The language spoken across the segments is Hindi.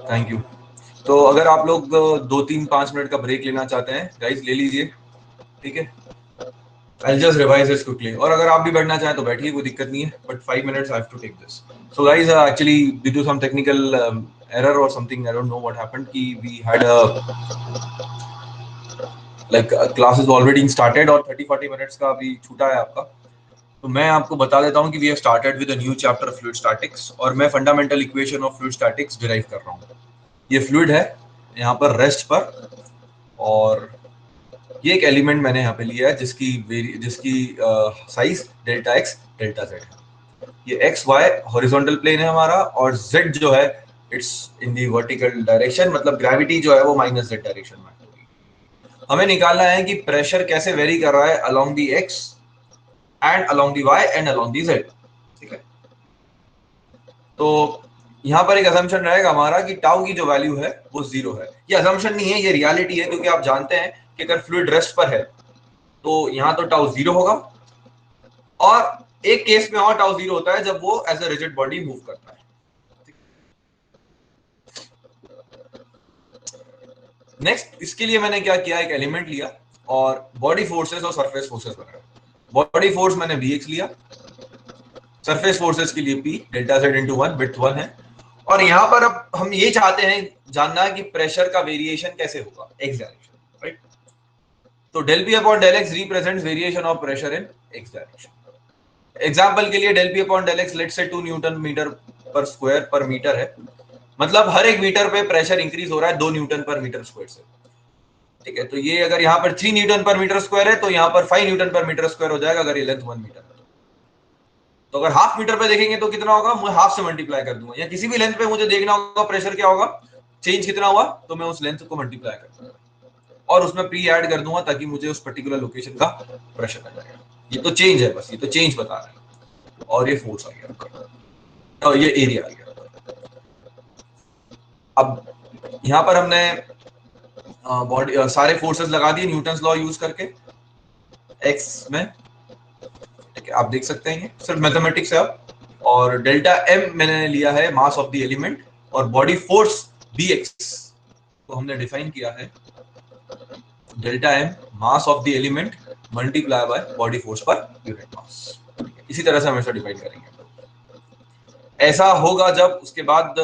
Thank you. तो अगर आप लोग 2-3-5 मिनट का ब्रेक लेना चाहते हैं गाइस, ले लीजिए, ठीक है। I'll just revise this quickly. और अगर आप भी बैठना चाहें तो बैठिए, कोई दिक्कत नहीं है, but 5 minutes I have to take this. So guys, actually due to some technical error or something, I don't know what happened, कि we had a like class is already started और 30-40 minutes का अभी छूटा है आपका। तो मैं आपको बता देता हूँ कि we have started with a new chapter fluid statics और मैं fundamental equation of fluid statics derive कर रहा हूँ। ये fluid है यहाँ पर रेस्ट पर, और ये एक एलिमेंट मैंने यहाँ पे लिया है जिसकी size delta x delta Z है। ये एक्स वाई हॉरिजॉन्टल प्लेन है हमारा, और जेड जो है it's in the vertical direction, मतलब ग्रेविटी जो है वो माइनस जेड डायरेक्शन में होगी। हमें निकालना है कि प्रेशर कैसे वेरी कर रहा है along the X and along the Y and along the Z, ठीक है। तो यहाँ पर एक असम्पशन रहेगा हमारा कि टाउ की जो वैल्यू है वो 0 है। ये असम्पशन नहीं है, ये रियलिटी है, क्योंकि आप जानते हैं कि अगर फ्लूइड रेस्ट पर है तो यहाँ तो टाउ 0 होगा, और एक केस में और टाउ 0 होता है जब वो as a rigid body move करता है। नेक्स्ट, इसके लिए मैंने क्या किया, एक एलिमेंट लिया और बॉडी फोर्सेस और सरफेस फोर्सेस बनाया। बॉडी फोर्स मैंने Bx लिया, सरफेस फोर्सेस के लिए P delta Z into 1, width 1 है। और यहां पर अब हम ये चाहते हैं जानना कि प्रेशर का वेरिएशन कैसे होगा एक्स डायरेक्शन, राइट। तो del P upon del X represents variation of pressure in X direction. Example के लिए del P upon del X let's say 2 newton metre per square per metre है, मतलब हर एक मीटर पे प्रेशर इंक्रीज हो रहा है 2 न्यूटन पर मीटर स्क्वायर से, ठीक है। तो ये अगर यहाँ पर 3 न्यूटन पर मीटर स्क्वायर है तो यहाँ पर 5 न्यूटन पर मीटर स्क्वायर हो जाएगा अगर ये लेंथ 1 मीटर है। तो अगर हाफ मीटर पे देखेंगे तो कितना होगा, मैं हाफ से मल्टीप्लाई कर दूंगा, या किसी भी लेंथ पे मुझे देखना होगा प्रेशर क्या होगा, चेंज कितना हुआ, तो मैं उस लेंथ को मल्टीप्लाई कर दूंगा और उसमें पी ऐड कर दूंगा ताकि मुझे उस पर्टिकुलर लोकेशन का प्रेशर आ जाएगा। ये तो चेंज है, बस ये तो चेंज बता रहा है। और ये फोर्स आ गया और ये एरिया आ गया। अब यहाँ पर हमने बॉडी सारे फोर्सेस लगा दिए न्यूटन्स लॉ यूज करके एक्स में, ठीक है। आप देख सकते हैं सिर्फ मैथमेटिक्स है अब। और डेल्टा एम मैंने लिया है मास ऑफ द एलिमेंट, और बॉडी फोर्स Bx को हमने डिफाइन किया है delta M mass of the element multiply by body force per unit mass. इसी तरह से हमेशा डिफाइन करेंगे। ऐसा होगा जब उसके बाद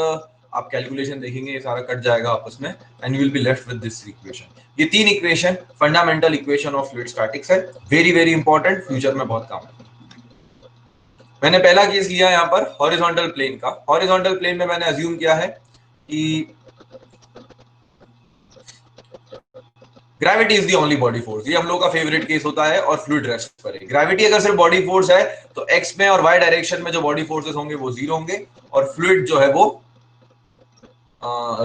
आप कैलकुलेशन देखेंगे ये सारा कट जाएगा आपस में, and you will be left with this equation. ये 3 equation fundamental equation of fluid statics है, वेरी वेरी इंपॉर्टेंट, फ्यूचर में बहुत काम है। मैंने पहला केस लिया यहाँ पर हॉरिजॉन्टल प्लेन का। हॉरिजॉन्टल प्लेन में मैंने अज्यूम किया है कि gravity is the only body force. ये हम लोग का फेवरेट केस होता है और फ्लूइड रेस्ट पर है। ग्रेविटी अगर सिर्फ बॉडी फोर्स है तो एक्स में और वाई डायरेक्शन में जो बॉडी फोर्सेस होंगे वो 0 होंगे, और फ्लूइड जो है वो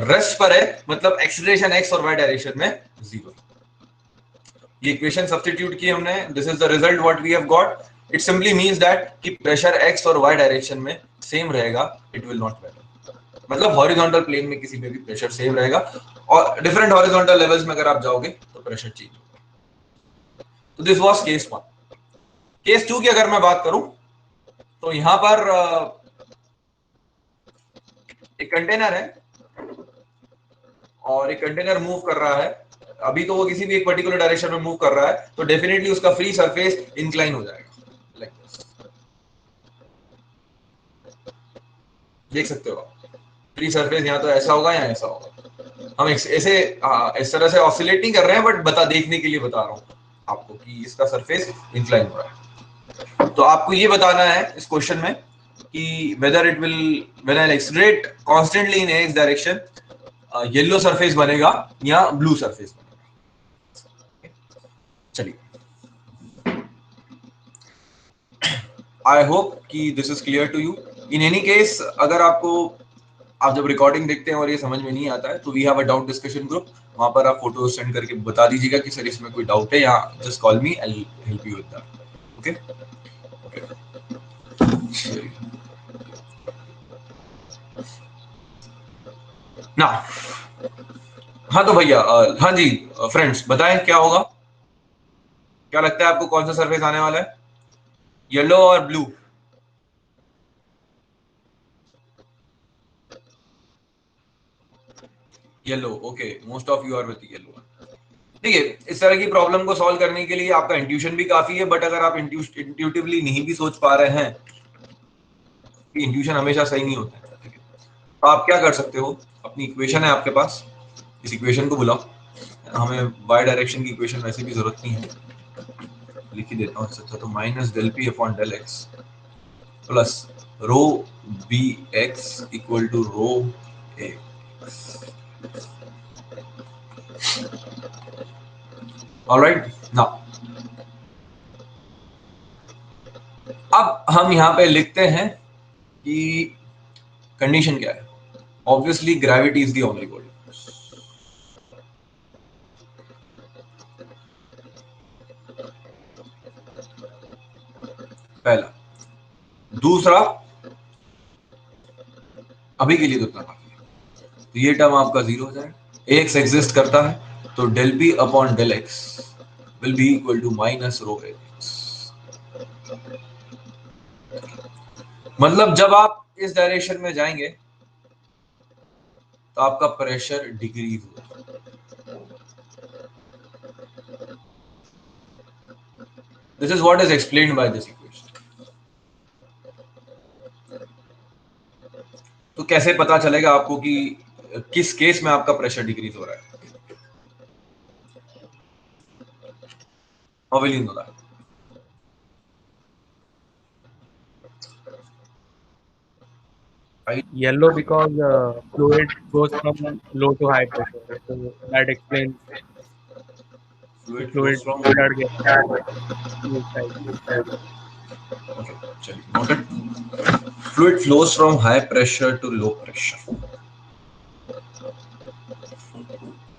रेस्ट पर है, मतलब एक्सीलरेशन एक्स और वाई डायरेक्शन में 0। ये इक्वेशन सब्स्टिट्यूट की हमने, this is the result what we have got. It simply means that कि प्रेशर एक्स और वाई डायरेक्शन में सेम रहेगा, इट विल नॉट वेरी, मतलब हॉरिजॉन्टल प्लेन में किसी पे भी प्रेशर सेम रहेगा, और डिफरेंट हॉरिजॉन्टल लेवल्स में अगर आप जाओगे तो प्रेशर चेंज होगा। तो दिस वाज केस 1। केस 2 की अगर मैं बात करूं तो यहां पर एक कंटेनर है और एक कंटेनर मूव कर रहा है। अभी तो वो किसी भी एक पर्टिकुलर डायरेक्शन में मूव कर रहा है, तो डेफिनेटली उसका फ्री सरफेस इंक्लाइन हो जाएगा, लाइक दिस। देख सकते हो आप, फ्री सरफेस यहाँ तो ऐसा होगा या ऐसा होगा। हम ऐसे इस तरह से ऑसिलेट नहीं कर रहे हैं, बट देखने के लिए बता रहा हूँ आपको कि इसका सरफेस इंक्लाइन हो रहा है। तो आपको ये बताना है इस क्वेश्चन में कि whether it will when I accelerate constantly in X direction yellow surface बनेगा या ब्लू सरफेस बनेगा। चलिए, आई होप कि this is clear to you. In any case, अगर आपको, आप जब रिकॉर्डिंग देखते हैं और ये समझ में नहीं आता है तो we have a doubt discussion group, वहां पर आप फोटो सेंड करके बता दीजिएगा कि सर इसमें कोई डाउट है, या just call me, I will help you with that. Okay, ना। हाँ तो भैया, हाँ जी फ्रेंड्स, बताएं क्या होगा, क्या लगता है आपको कौन सा सरफेस आने वाला है, येलो और blue? Yellow, okay, most of you are with yellow. देखिए, इस तरह की प्रॉब्लम को सॉल्व करने के लिए आपका इंट्यूशन भी काफी है, बट अगर आप इंट्यूटिवली नहीं भी सोच पा रहे हैं, इंट्यूशन हमेशा सही नहीं होता है, ठीक है, तो आप क्या कर सकते हो, अपनी इक्वेशन है आपके पास, इस इक्वेशन को बुलाओ, हमें वाई डायरेक्शन की इक्वेशन वैसे भी जरूरत नहीं है, लिख ही देता हूँ इससे अच्छा, तो minus del P upon del X plus rho B X equal to rho A. Alright, now अब हम यहाँ पे लिखते हैं कि कंडीशन क्या है। Obviously gravity is the only body. पहला, दूसरा, अभी के लिए तो इतना काफी है, तो ये टर्म आपका जीरो हो जाएगा, एक्स एग्जिस्ट करता है तो del P upon del X will be equal to minus rho X. मतलब जब आप इस डायरेक्शन में जाएंगे तो आपका प्रेशर डिक्रीज होगा। This is what is explained by this equation. तो कैसे पता चलेगा आपको कि किस केस में आपका प्रेशर डिक्रीज हो रहा है? How will you know that? Right? Yellow because fluid goes from low to high pressure. So that explains the Fluid flows fluid from. blood gets inside. Okay, चलिए, noted. Fluid flows from high pressure to low pressure.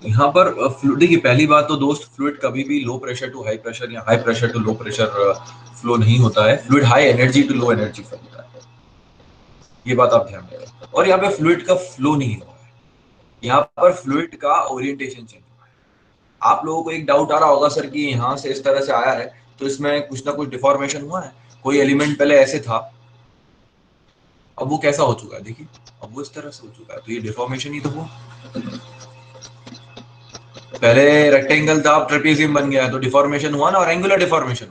यहाँ पर देखिए, पहली बात तो दोस्त, फ्लूइड कभी भी low pressure to high pressure या high pressure to low pressure flow नहीं होता है। Fluid high energy to low energy flow होता है, ये बात आप ध्यान रखें। और यहाँ पे फ्लूइड का फ्लो नहीं हुआ है, यहाँ पर फ्लूइड का ओरिएंटेशन चेंज हुआ है। आप लोगों को एक डाउट आ रहा होगा सर कि यहाँ से इस तरह से आया है तो इसमें कुछ ना कुछ डिफॉर्मेशन हुआ है, कोई एलिमेंट पहले ऐसे था, अब वो कैसा हो चुका है, देखिए अब वो इस तरह से हो चुका है, तो ये डिफॉर्मेशन ही तो हुआ। पहले रेक्टेंगल था, अब ट्रेपेजियम बन गया, तो डिफॉर्मेशन हुआ ना, और एंगुलर डिफॉर्मेशन।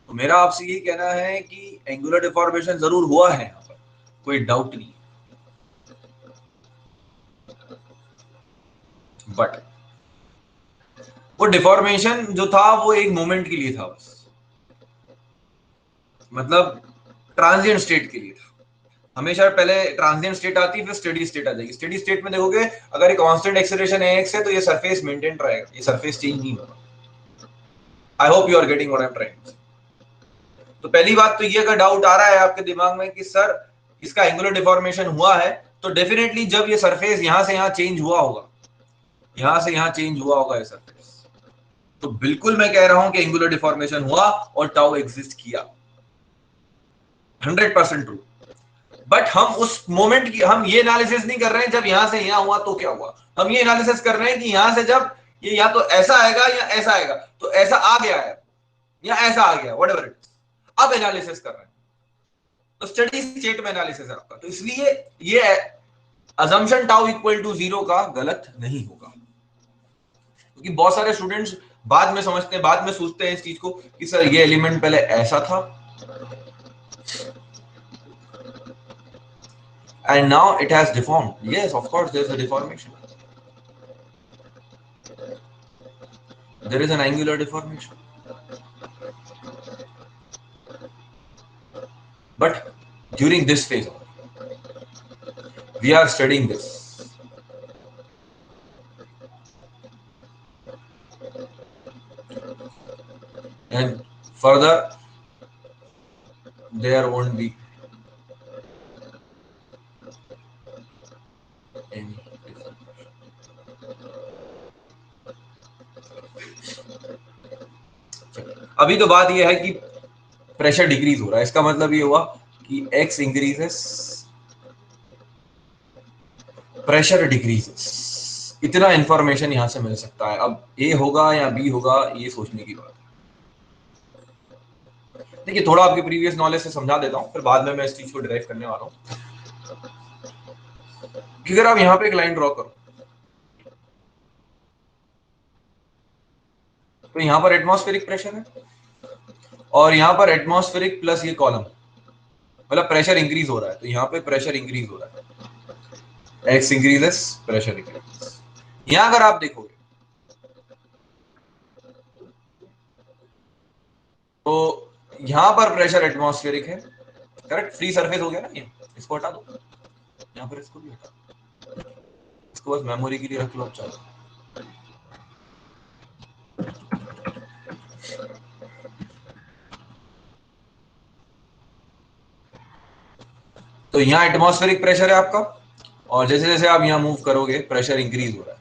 तो मेरा आपसे ये कहना है कि एंगुलर डिफॉर्मेशन जरूर हुआ है यहाँ पर, कोई डाउट नहीं, बट वो डिफॉर्मेशन जो था वो एक मोमेंट के लिए था बस, मतलब ट्रांजिएंट स्टेट के लिए था। हमेशा पहले ट्रांजिएंट स्टेट आती है, फिर स्टेडी स्टेट आ जाएगी। स्टेडी स्टेट में देखोगे अगर एक कांस्टेंट एक्सेलरेशन एक्स है तो ये सरफेस मेंटेन रहेगा, ये सरफेस चेंज नहीं होगा। I hope you are getting what I am trying. तो पहली बात तो ये, अगर डाउट आ रहा है आपके दिमाग में कि सर इसका एंगुलर डिफॉर्मेशन हुआ है, तो डेफिनेटली जब ये सरफेस यहां से यहां चेंज हुआ होगा, यहां से यहां चेंज हुआ होगा ये सरफेस, तो बिल्कुल मैं कह रहा हूं कि एंगुलर डिफॉर्मेशन हुआ और टाउ एग्जिस्ट किया, 100% ट्रू। बट हम उस मोमेंट की, हम ये एनालिसिस नहीं कर रहे हैं जब यहां से यहां हुआ तो क्या हुआ, हम ये एनालिसिस कर रहे हैं कि यहां से जब ये या तो ऐसा आएगा या ऐसा आएगा, तो ऐसा आ गया है या ऐसा आ गया, व्हाटएवर इट इज, अब एनालिसिस कर रहे हैं। तो स्टडी स्टेट में एनालिसिस है आपका, तो इसलिए ये assumption tau equal to zero का गलत नहीं होगा, क्योंकि बहुत सारे स्टूडेंट्स बाद में समझते हैं, बाद में सोचते हैं इस चीज को कि सर ये एलिमेंट पहले ऐसा था and now it has deformed. Yes, of course there is a deformation, there is an angular deformation, but during this phase we are studying this, and further there won't be any deformation. अभी तो बात यह है कि प्रेशर डिक्रीज हो रहा है, इसका मतलब ये हुआ कि x इंक्रीजेस, प्रेशर डिक्रीजेस, इतना इंफॉर्मेशन यहां से मिल सकता है। अब ए होगा या बी होगा ये सोचने की बात है। देखिए, थोड़ा आपकी प्रीवियस नॉलेज से समझा देता हूं, फिर बाद में मैं इस चीज को डिराइव करने वाला हूं कि अगर आप यहां पे एक लाइन ड्रॉ करो, तो यहाँ पर एटमॉस्फेरिक प्रेशर है और यहाँ पर एटमॉस्फेरिक प्लस ये कॉलम, मतलब प्रेशर इंक्रीज हो रहा है, तो यहाँ पे प्रेशर इंक्रीज हो रहा है, एक्स इंक्रीजेस प्रेशर इंक्रीजेस। यहाँ अगर आप देखोगे तो यहाँ पर प्रेशर एटमॉस्फेरिक है, करेक्ट, फ्री सरफेस हो गया ना ये, इसको हटा दो, यहाँ पर इसको भी हटा दो, इसको बस मेमोरी के लिए रख लो आप चाहो। तो यहाँ एटमॉस्फेरिक प्रेशर है आपका, और जैसे जैसे आप यहाँ मूव करोगे प्रेशर इंक्रीज हो रहा है,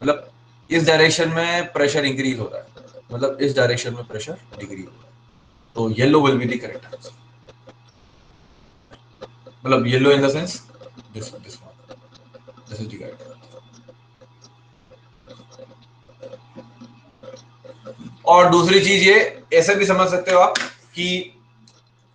मतलब इस डायरेक्शन में प्रेशर इंक्रीज हो रहा है, मतलब इस डायरेक्शन में प्रेशर डिक्रीज हो रहा है। तो yellow will be the correct answer, मतलब yellow in the sense this this is the correct. और दूसरी चीज ये ऐसे भी समझ सकते हो आप कि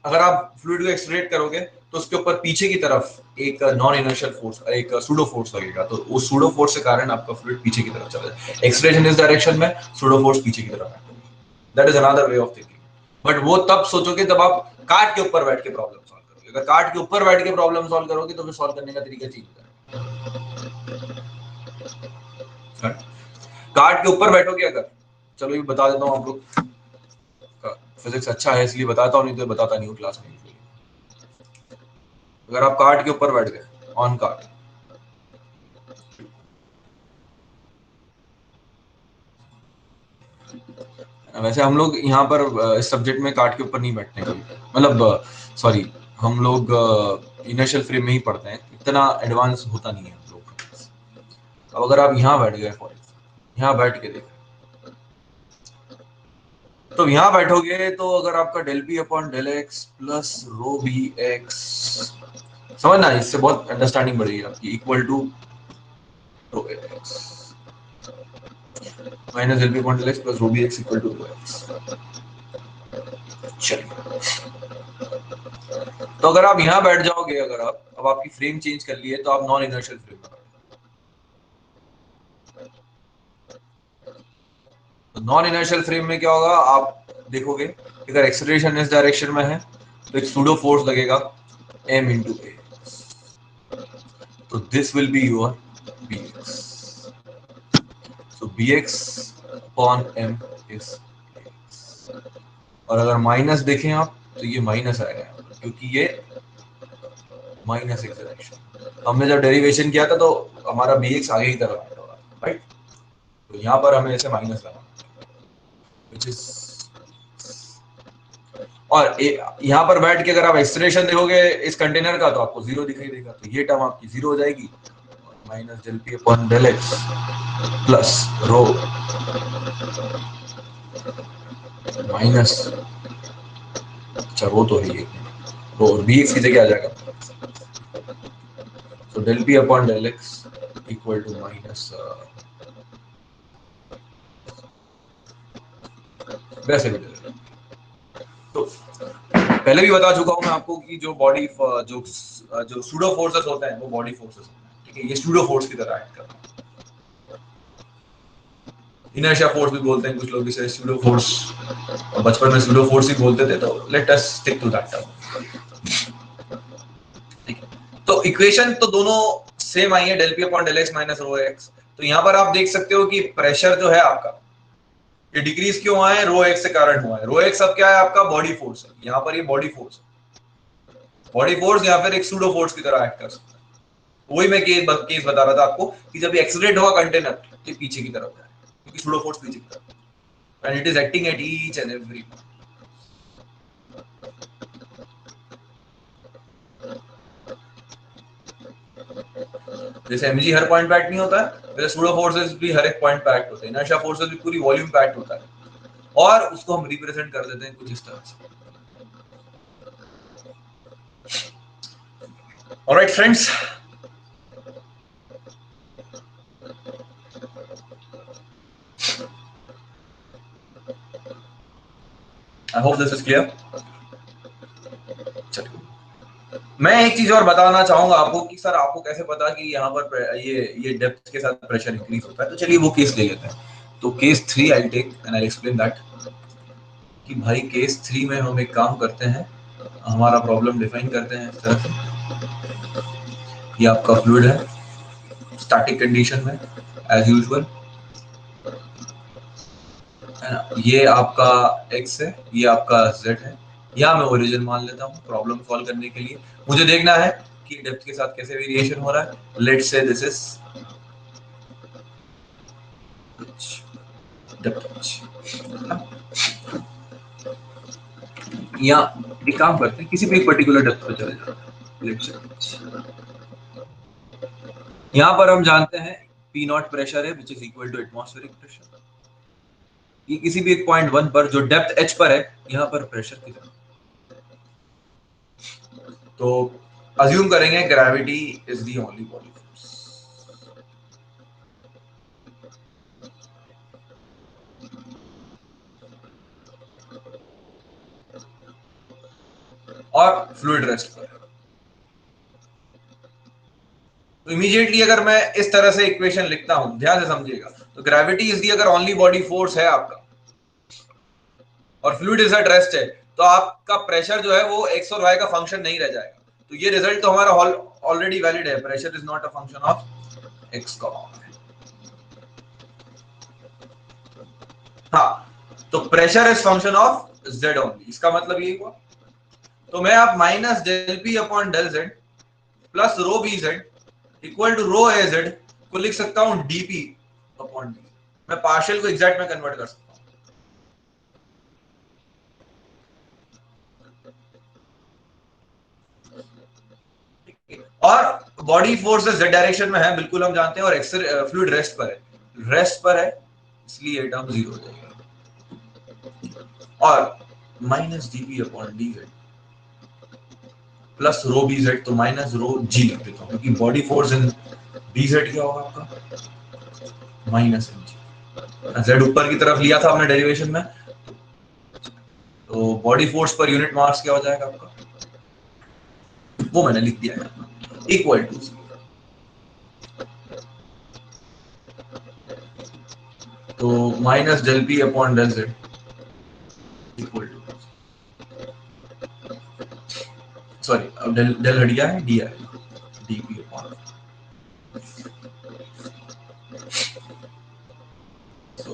अगर आप फ्लूइड को एक्सट्रेट करोगे तो उसके ऊपर पीछे की तरफ एक नॉन इनर्शियल फोर्स, एक सूडो फोर्स लगेगा, तो उस सूडो फोर्स के कारण आपका फ्लूइड पीछे की तरफ चला जाए। एक्सट्रेशन इस डायरेक्शन में, सूडो फोर्स पीछे की तरफ है। That is another way of thinking, but वो तब सोचोगे जब आप कार्ड के ऊपर बैठ के प्रॉब्लम सॉल्व करोगे। अगर कार्ड के ऊपर बैठ के प्रॉब्लम सॉल्व करोगे तो फिर सॉल्व करने का तरीका चेंज हो जाएगा। कार्ड के ऊपर बैठोगे अगर, चलो ये बता देता हूँ, आप लोग फिजिक्स अच्छा है इसलिए बताता हूँ, नहीं तो बताता नहीं हूँ क्लास में। अगर आप कार्ड के ऊपर बैठ गए ऑन कार्ड, वैसे हम लोग यहाँ पर इस सब्जेक्ट में कार्ड के ऊपर नहीं बैठते हैं, मतलब सॉरी, हम लोग इनर्शियल फ्रेम में ही पढ़ते हैं, इतना एडवांस होता नहीं है हम लोग। अब अगर आप यहाँ बैठ गए, फॉर एग्जाम्पल यहाँ बैठ के देखें, तो यहाँ बैठोगे तो अगर आपका del P upon del X plus rho B X, समझना इससे बहुत अंडरस्टैंडिंग बढ़ेगी आपकी, equal to rho X minus del P upon del X plus rho B X equal to rho X. चलिए, तो अगर आप यहाँ बैठ जाओगे, अगर आप अब आपकी फ्रेम चेंज कर ली है तो आप नॉन इनर्शियल फ्रेम में, तो नॉन इनर्शियल फ्रेम में क्या होगा, आप देखोगे अगर एक्सेलरेशन इस डायरेक्शन में है तो एक सूडो फोर्स लगेगा m इंटू ए, तो this will be your bx, so bx upon m is, और अगर माइनस देखें आप तो ये माइनस आएगा क्योंकि ये माइनस एक्सेलरेशन, हमने जब डेरिवेशन किया था तो हमारा bx आगे की तरफ आया होगा, राइट, तो यहाँ पर हमें ऐसे माइनस लगाना, which is, और यहाँ पर बैठ के अगर आप एक्सेलरेशन देखोगे इस कंटेनर का तो आपको जीरो दिखाई देगा, तो ये टर्म आपकी जीरो हो जाएगी, minus del P upon del X plus rho minus, अच्छा रो तो है ये, रो और बी एक्स की जगह आ जाएगा, तो del P upon del X equal to minus, वैसे भी तो पहले भी बता चुका हूं मैं आपको कि जो बॉडी जो सूडो फोर्सेस होते हैं वो बॉडी फोर्सेस होते हैं, ठीक है, ये सूडो फोर्स की तरह एक्ट करते हैं। इनर्शिया फोर्स भी बोलते हैं कुछ लोग इसे, सूडो फोर्स, बचपन में सूडो फोर्स ही बोलते थे, तो let us stick to that term. तो इक्वेशन तो दोनों सेम आई है, del P upon del X minus rho X. तो यहाँ पर आप देख सकते हो कि प्रेशर जो है आपका ये डिक्रीज क्यों हुआ है, रो एक्स के कारण हुआ है। रो एक्स अब क्या है आपका, बॉडी फोर्स है, यहाँ पर ये बॉडी फोर्स है, बॉडी फोर्स या फिर एक सूडो फोर्स की तरह एक्ट कर सकता है। वही मैं केस बता रहा था आपको कि जब एक्सीलरेट होगा कंटेनर तो पीछे की तरफ जाए क्योंकि सूडो फोर्स पीछे की तरफ, and it is acting at each and every. जैसे एमजी हर पॉइंट पे एक्ट नहीं होता है, वैसे सूडो फोर्सेस भी हर एक पॉइंट पे एक्ट होते हैं, इनर्शिया फोर्सेस भी पूरी वॉल्यूम पे एक्ट होता है, और उसको हम रिप्रेजेंट कर देते हैं कुछ इस तरह से। Alright friends, I hope this is clear. चलिए, मैं एक चीज और बताना चाहूंगा आपको कि सर आपको कैसे पता कि यहाँ पर ये डेप्थ के साथ प्रेशर इंक्रीज होता है, तो चलिए वो केस ले लेते हैं। तो case 3 I take and I explain that कि भाई केस 3 में हम एक काम करते हैं, हमारा प्रॉब्लम डिफाइन करते हैं इस तरह से, ये आपका फ्लूइड है स्टैटिक कंडीशन में एज यूजुअल, ये आपका x है, ये आपका z है, या मैं ओरिजिन मान लेता हूँ प्रॉब्लम सॉल्व करने के लिए। मुझे देखना है कि डेप्थ के साथ कैसे वेरिएशन हो रहा है। Let's say this is depth, या एक काम करते हैं किसी भी एक पर्टिकुलर डेप्थ पे चले जाते हैं। लेट्स से यहाँ पर हम जानते हैं P नॉट प्रेशर है which is equal to atmospheric pressure. ये किसी भी एक पॉइंट 1 पर जो डेप्थ h पर है, यहाँ पर प्रेशर कितना, तो अज्यूम करेंगे gravity is the only body force. और फ्लूइड रेस्ट पर। तो इमीडिएटली अगर मैं इस तरह से इक्वेशन लिखता हूं, ध्यान से समझिएगा, तो ग्रेविटी इज दी अगर ओनली बॉडी फोर्स है आपका और फ्लूइड इज एट रेस्ट है, तो आपका प्रेशर जो है वो एक्स और वाई का फंक्शन नहीं रह जाएगा। तो ये रिजल्ट तो हमारा ऑलरेडी वैलिड है, pressure is not a function of X का। हाँ, तो pressure is function of Z only, इसका मतलब ये हुआ। तो मैं आप minus del P upon del Z plus rho B Z equal to rho A Z को लिख सकता हूं डीपी अपॉन डी। मैं पार्शियल को एग्जैक्ट में कन्वर्ट कर सकता हूं। और बॉडी फोर्स जेड डायरेक्शन में है, बिल्कुल हम जानते हैं, और फ्लूइड रेस्ट पर है, रेस्ट पर है, इसलिए ये टर्म जीरो हो जाएगा। और minus DP upon D Z plus rho B Z, तो माइनस रो जी लिख देता हूं, क्योंकि body force in B Z क्या होगा आपका माइनस एम जी। जेड ऊपर की तरफ लिया था हमने डेरिवेशन में, तो body force per unit mass क्या हो जाएगा आपका, वो मैंने लिख दिया है इक्वल टू, तो minus del P upon del Z equal to, sorry अब डेल डेल हट गया है, डी है, D P upon, so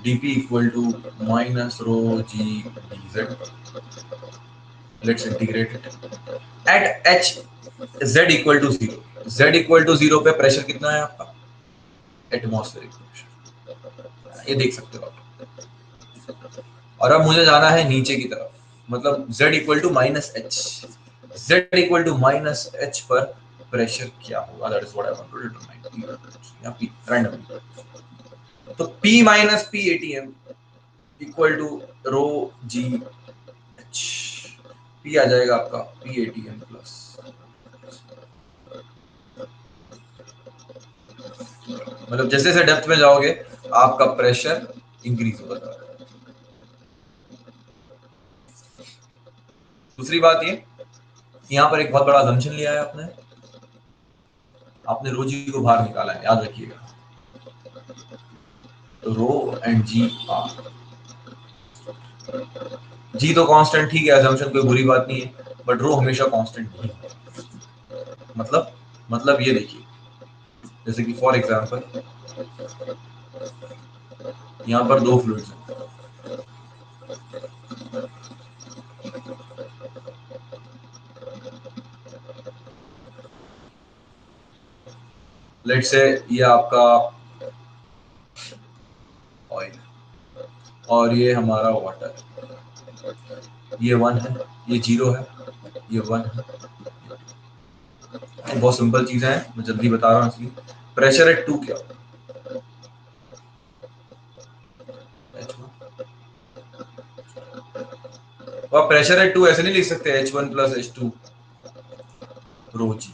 dp equal to minus rho g dz. Let's integrate it at h z equal to 0, z equal to 0 पे प्रेशर कितना है आपका, एटमॉस्फेरिक प्रेशर, ये देख सकते हो आप। और अब मुझे जाना है नीचे की तरफ, मतलब z equal to minus h, z equal to minus h पर प्रेशर क्या होगा, that is what I want to determine, या p randomly। तो p minus p atm equal to rho g h, p आ जाएगा आपका पी एटीएम प्लस, मतलब जैसे जैसे डेप्थ में जाओगे आपका प्रेशर इंक्रीज होता जाएगा। दूसरी बात ये, यहाँ पर एक बहुत बड़ा असम्पशन लिया है आपने, आपने रो जी को बाहर निकाला है, याद रखिएगा। तो रो एंड जी आर, जी तो कांस्टेंट, ठीक है, असम्पशन कोई बुरी बात नहीं है, बट रो हमेशा कांस्टेंट नहीं है। मतलब ये देखिए, जैसे कि फॉर एग्जांपल यहाँ पर दो फ्लूइड्स हैं, लेट्स से ये आपका ऑयल और ये हमारा वाटर, ये 1 है, ये 0 है, ये 1 है। बहुत सिंपल चीजें हैं, मैं जल्दी बता रहा हूँ इसलिए। प्रेशर एट 2 क्या होगा, और प्रेशर एट 2 ऐसे नहीं लिख सकते H1 प्लस H2 रो जी,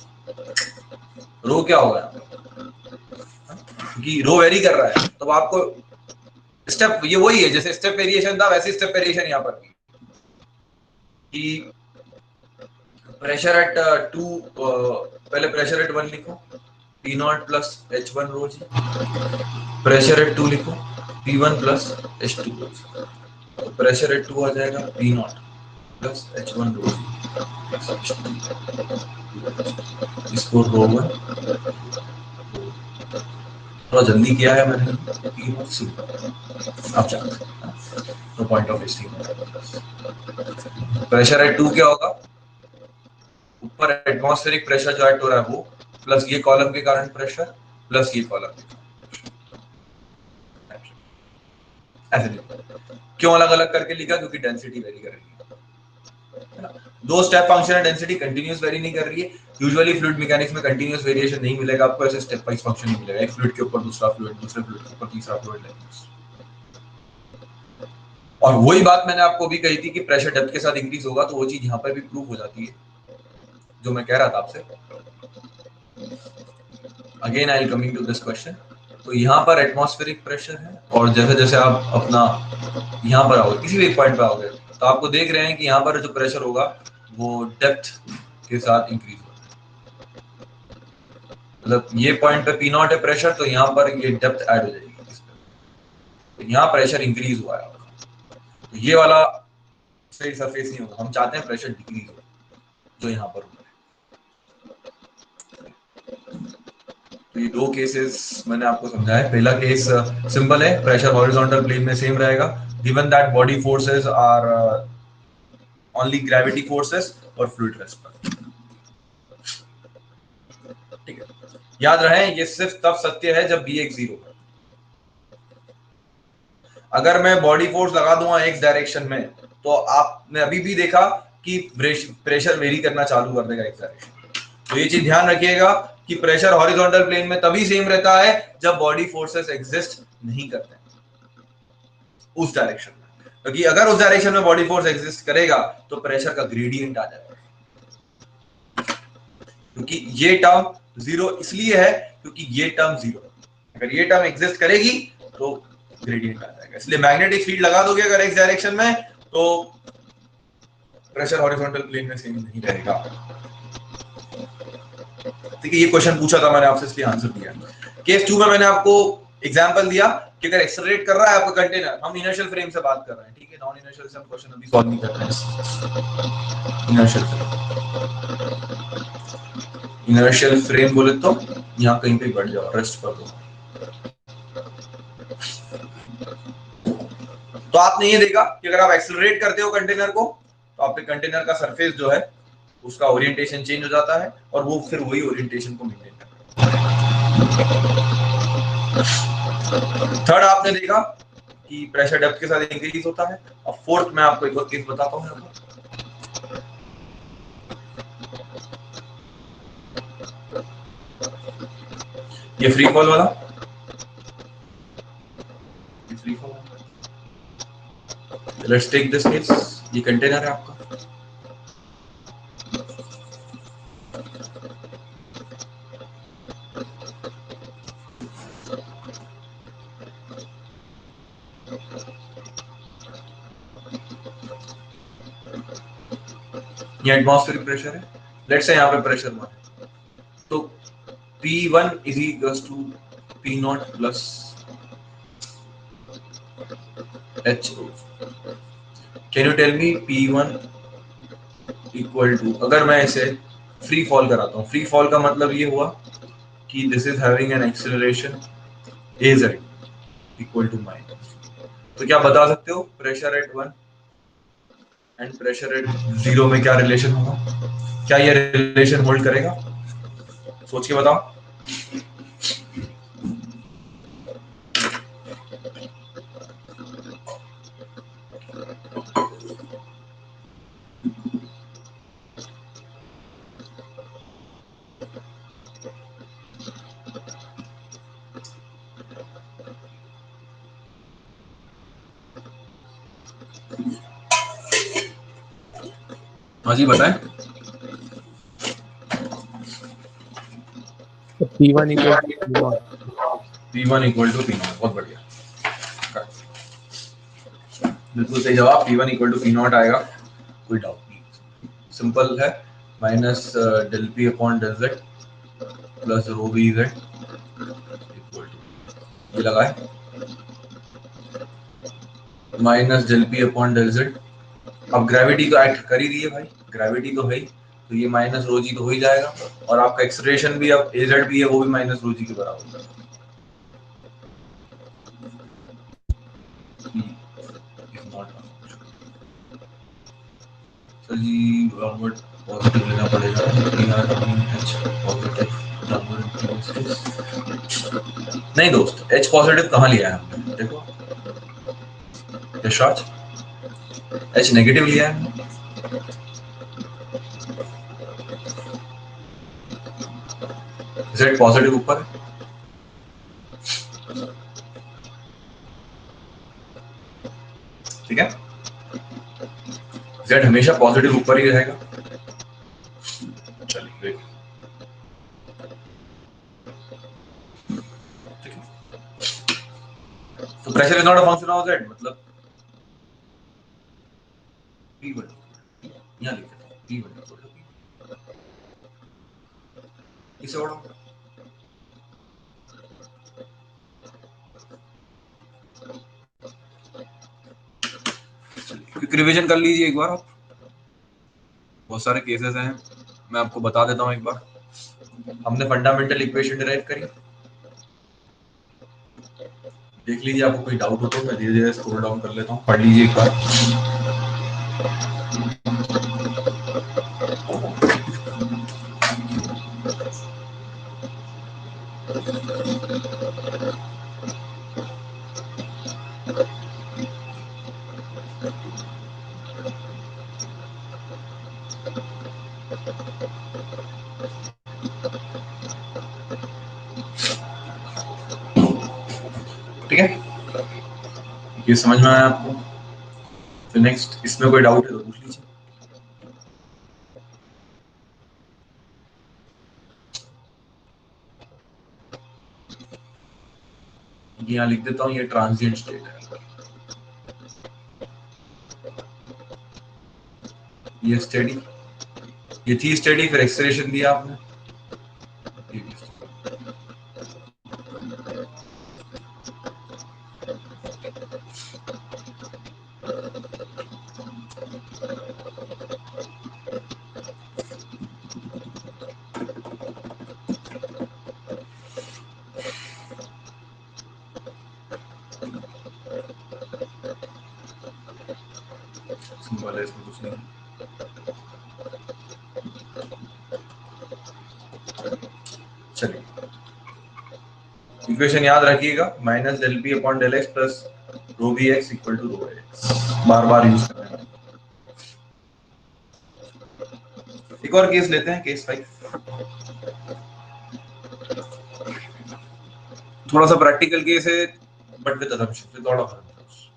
रो क्या होगा, क्योंकि रो वेरी कर रहा है, तो आपको स्टेप, ये वही है जैसे स्टेप वेरिएशन था, वैसे स्टेप वेरिएशन यहाँ पर भी, कि प्रेशर एट 2, पहले प्रेशर एट 1 लिखो, P naught plus H1 rho G, pressure at 2 लिखो, P1 प्लस H2, तो प्रेशर एट 2 आ जाएगा P0 प्लस H1 रो जी प्लस H2, इसको रो 1, थोड़ा जल्दी किया है मैंने, P0 सी आप जानते हैं, no point of wasting. Pressure at 2 क्या होगा, ऊपर एटमॉस्फेरिक प्रेशर जो ऐड हो रहा है वो, प्लस ये कॉलम के कारण प्रेशर, प्लस ये कॉलम के कारण, ऐसे लिखा। क्यों अलग अलग करके लिखा, क्योंकि डेंसिटी वेरी कर रही है, दो स्टेप फंक्शन है, डेंसिटी कंटीन्यूअस वेरी नहीं कर रही है। यूजुअली फ्लूइड मैकेनिक्स में कंटीन्यूअस वेरिएशन नहीं मिलेगा आपको, ऐसे स्टेप वाइज फंक्शन नहीं मिलेगा, एक फ्लूइड के ऊपर दूसरा फ्लूइड, दूसरे फ्लूइड के ऊपर तीसरा फ्लूइड लेंगे। और वही बात मैंने आपको भी कही थी कि प्रेशर डेप्थ के साथ इंक्रीज होगा, तो वो चीज यहाँ पर भी प्रूव हो जाती है जो मैं कह रहा था आपसे। Again I coming to this question, तो यहाँ पर एटमॉस्फेरिक प्रेशर है, और जैसे जैसे आप अपना यहाँ पर आओगे, किसी भी एक पॉइंट पे आओगे, तो आपको देख रहे हैं कि यहाँ पर जो प्रेशर होगा वो डेप्थ के साथ इंक्रीज होगा। मतलब ये पॉइंट पे P0 है प्रेशर, तो यहाँ पर ये डेप्थ ऐड हो जाएगी, तो यहाँ प्रेशर इंक्रीज हुआ है, तो ये वाला सही सरफेस नहीं होगा, हम चाहते हैं प्रेशर डिक्रीज हो, जो यहाँ पर होगा। तो ये दो केसेस मैंने आपको समझाया। पहला केस सिंपल है, प्रेशर हॉरिजॉन्टल प्लेन में सेम रहेगा, given that body forces are only gravity forces और फ्लूइड रेस्ट पर। ठीक है, याद रहे ये सिर्फ तब सत्य है जब Bx 0 है। अगर मैं बॉडी फोर्स लगा दूंगा एक डायरेक्शन में, तो आपने अभी भी देखा कि प्रेशर वेरी करना चालू कर देगा एक डायरेक्शन। तो ये चीज ध्यान रखिएगा कि प्रेशर हॉरिजॉन्टल प्लेन में तभी सेम रहता है जब बॉडी फोर्सेस एग्जिस्ट नहीं करते उस डायरेक्शन में, क्योंकि अगर उस डायरेक्शन में बॉडी फोर्स एग्जिस्ट करेगा तो प्रेशर का ग्रेडियंट आ जाएगा। क्योंकि ये टर्म जीरो इसलिए है क्योंकि ये टर्म जीरो है, अगर ये टर्म एग्जिस्ट करेगी तो ग्रेडियंट आ जाएगा। इसलिए मैग्नेटिक फील्ड लगा दोगे अगर एक्स डायरेक्शन में, तो प्रेशर हॉरिजॉन्टल प्लेन में सेम नहीं रहेगा। ठीक है, ये क्वेश्चन पूछा था मैंने आपसे, इसलिए आंसर दिया। केस 2 में मैंने आपको एग्जांपल दिया कि अगर एक्सेलरेट कर रहा है आपका कंटेनर, हम इनर्शियल फ्रेम से बात कर रहे हैं, ठीक है, नॉन इनर्शियल से हम क्वेश्चन अभी सॉल्व नहीं कर रहे हैं। इनर्शियल फ्रेम बोले तो यहाँ कहीं पे बढ़ जाओ, रेस्ट कर दो। तो आपने ये देखा कि अगर आप एक्सेलरेट करते हो कंटेनर को, तो आपके कंटेनर का सरफेस जो है उसका ओरिएंटेशन चेंज हो जाता है, और वो फिर वही ओरिएंटेशन को मेंटेन करता है। थर्ड आपने देखा कि प्रेशर डेप्थ के साथ इंक्रीज होता है, और फोर्थ मैं आपको एक और केस बताता हूँ। ये फ्री फॉल वाला, free fall, let's take this case, ये कंटेनर है आपका, ये एटमॉस्फेरिक प्रेशर है, लेट्स से यहाँ पे प्रेशर 1 है, तो P1 is equals to P0 plus H. Can you tell me P1 equal to, अगर मैं इसे फ्री फॉल कराता हूँ, फ्री फॉल का मतलब ये हुआ कि this is having an acceleration az equal to minus, तो क्या बता सकते हो pressure at 1 and pressure at 0 में क्या रिलेशन होगा? क्या ये रिलेशन होल्ड करेगा? सोच के बताओ। हाँ जी बताएं। P1 equal to P0. P1 equal to P0, बहुत बढ़िया, बिल्कुल सही जवाब, P1 equal to P0 आएगा, कोई डाउट नहीं, सिंपल है, minus del P upon del Z plus rho B Z equal to, ये लगाए, minus del P upon del Z. अब ग्रेविटी तो एक्ट कर ही रही है भाई, ग्रेविटी तो है ही, तो ये माइनस रो जी तो हो ही जाएगा, और आपका एक्सलेरेशन भी अब ए जेड भी है वो भी माइनस रो जी के बराबर है। सर जी डाउनवर्ड पॉजिटिव लेना पड़ेगा, नहीं दोस्त एच पॉजिटिव कहाँ लिया है हमने, देखो यशराज एच नेगेटिव लिया है, जेड पॉजिटिव ऊपर है, ठीक है, जेड हमेशा पॉजिटिव ऊपर ही रहेगा। चलिए ठीक है, तो pressure is not a function of Z, मतलब पी वन यहाँ लिख देता हूँ, पी वन इसे और क्विक रिवीजन कर लीजिए एक बार आप, बहुत सारे केसेस हैं, मैं आपको बता देता हूँ एक बार। हमने फंडामेंटल इक्वेशन डिराइव करी, देख लीजिए, आपको कोई डाउट हो तो मैं धीरे धीरे स्क्रॉल डाउन कर लेता हूँ, पढ़ लीजिए एक बार। ठीक है, ये समझ में आया आपको? तो नेक्स्ट इसमें कोई डाउट है तो पूछ लीजिए। यहाँ लिख देता हूँ, ये ट्रांजिएंट स्टेट है, ये स्टेडी, ये थी स्टेडी, फिर एक्सेलरेशन दिया आपने, सिंपल है, इसमें कुछ नहीं। चलिए इक्वेशन याद रखिएगा, minus del P upon del X plus rho B X equal to rho X, बार बार यूज कर रहे हैं। एक और केस लेते हैं, केस 5, थोड़ा सा प्रैक्टिकल केस है but with assumption, with lot of assumptions.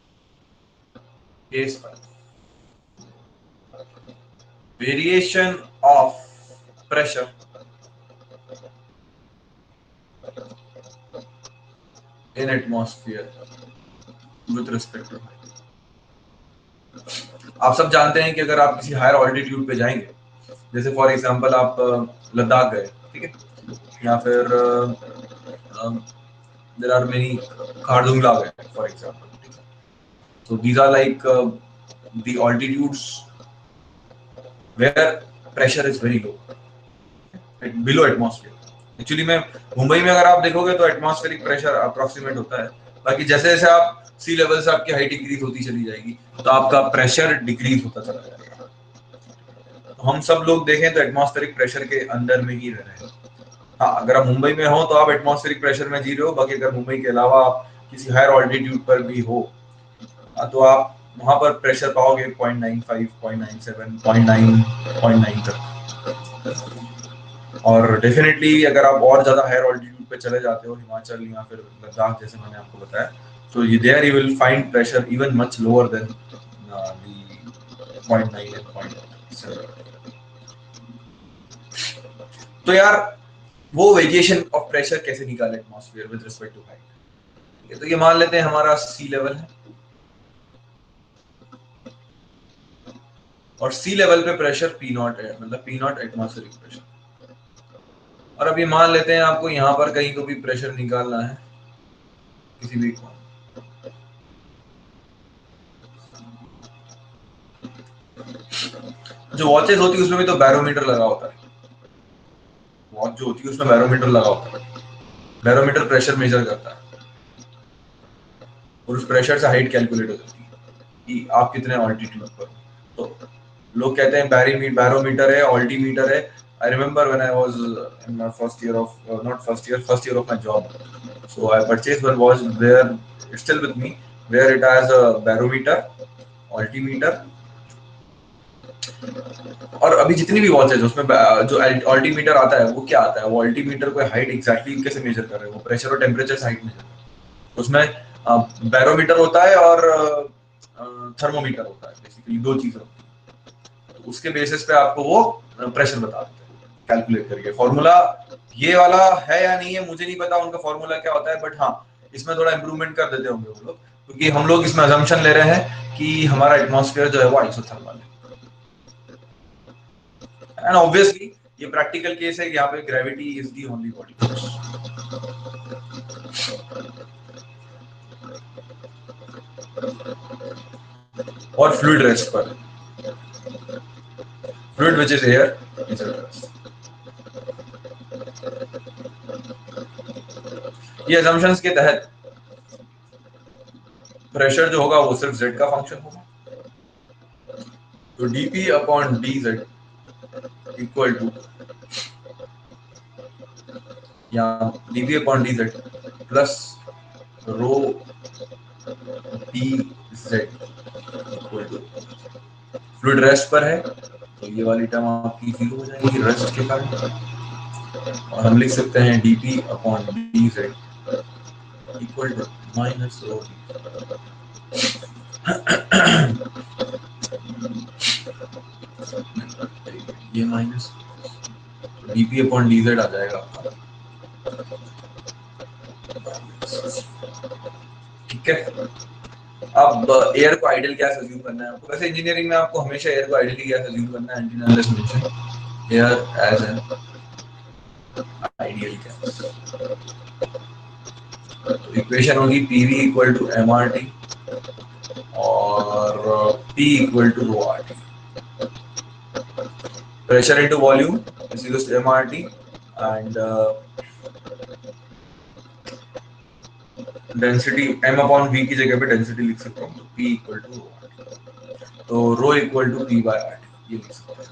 Case 5, variation of pressure in atmosphere with respect to, आप सब जानते हैं कि अगर आप किसी हायर ऑल्टीट्यूड पे जाएंगे, जैसे फॉर एग्जांपल आप लद्दाख गए, ठीक है, या फिर देयर आर मेनी, खारदुंगला गए for example, so these are like the altitudes where pressure is very low, below atmosphere। Actually में मुंबई में अगर आप देखोगे तो एटमॉस्फेरिक प्रेशर अप्रोक्सीमेट होता है, बाकी जैसे जैसे आप सी लेवल से आपकी हाइट इंक्रीज होती चली जाएगी तो आपका प्रेशर डिक्रीज होता चला जाएगा। तो हम सब लोग देखें तो एटमॉस्फेरिक प्रेशर के अंदर में ही रह रहे हैं। हाँ, अगर आप मुंबई में हो तो आप एटमॉस्फेरिक प्रेशर में जी रहे हो, बाकी अगर मुंबई के अलावा आप किसी हायर ऑल्टीट्यूड पर भी हो तो आप वहां पर प्रेशर पाओगे 0.95, 0.97, 0.9, 0.9 तक। और डेफिनेटली अगर आप और ज्यादा हायर ऑल्टीट्यूड पे चले जाते हो, हिमाचल या फिर लद्दाख जैसे मैंने आपको बताया, तो ये there you will find pressure even much lower than the 0.9 and 0.7। तो यार वो वेरिएशन ऑफ प्रेशर कैसे निकाले atmosphere with respect to height, तो ये मान लेते हैं हमारा सी लेवल है, और सी लेवल पे प्रेशर पी नॉट है, मतलब पी नॉट एटमॉस्फेरिक प्रेशर। और अभी मान लेते हैं आपको यहाँ पर कहीं को भी प्रेशर निकालना है, किसी भी जो वॉचेस होती है उसमें भी तो बैरोमीटर लगा होता है, वॉच जो होती है उसमें बैरोमीटर लगा होता है, बैरोमीटर प्रेशर मेजर करता है और उस प्रेशर से हाइट कैलकुलेट हो जाती है कि आप कितने ऑल्टीट्यूड पर। तो लोग कहते हैं बैरोमीटर है, ऑल्टीमीटर है। I remember when I was in my first year of not first year of my job. So I purchased one watch where it's still with me, where it has a barometer, altimeter, और अभी जितनी भी वॉच है उसमें जो अल्टीमीटर आता है वो क्या आता है, वो अल्टीमीटर को हाइट एग्जैक्टली कैसे मेजर कर रहे हैं, वो प्रेशर और टेम्परेचर से हाइट मेजर कर रहे हैं। उसमें बैरोमीटर होता है और थर्मोमीटर होता है, बेसिकली दो चीजें होती है। तो उसके बेसिस पे आपको वो प्रेशर बता देते हैं कैलकुलेट करके। फॉर्मूला ये वाला है या नहीं है मुझे नहीं पता उनका फॉर्मूला क्या होता है, बट हाँ इसमें थोड़ा इंप्रूवमेंट कर देते होंगे वो लोग, क्योंकि हम लोग इसमें अजम्पशन ले रहे हैं कि हमारा एटमॉस्फेयर जो है वो आइसोथर्मल है। एंड ऑब्वियसली ये प्रैक्टिकल केस है, यहाँ पे gravity is the only body force. और फ्लूइड रेस्ट पर, fluid which is air is at rest. ये assumptions के तहत प्रेशर जो होगा वो सिर्फ z का फंक्शन होगा, तो dp upon dz equal to, यहाँ dp upon dz plus rho pz equal to, fluid rest पर है तो ये वाली टर्म आपकी जीरो हो जाएगी रेस्ट के कारण, और हम लिख सकते हैं dp upon dz equal to minus rho. ये माइनस dp अपॉन dz आ जाएगा आपका, ठीक है। अब एयर को आइडियल गैस अज्यूम करना है आपको। वैसे इंजीनियरिंग में आपको हमेशा एयर को आइडियल गैस अज्यूम करना है, anti knowledge mention air as an ideal gas. तो इक्वेशन होगी पीवी इक्वल टू एमआरटी और P equal to rho RT. Pressure into volume is equal to MRT and density m upon v की जगह पे डेंसिटी लिख सकता हूँ, तो p equal to rho r, तो rho equal to p by r, ये लिख सकता हूँ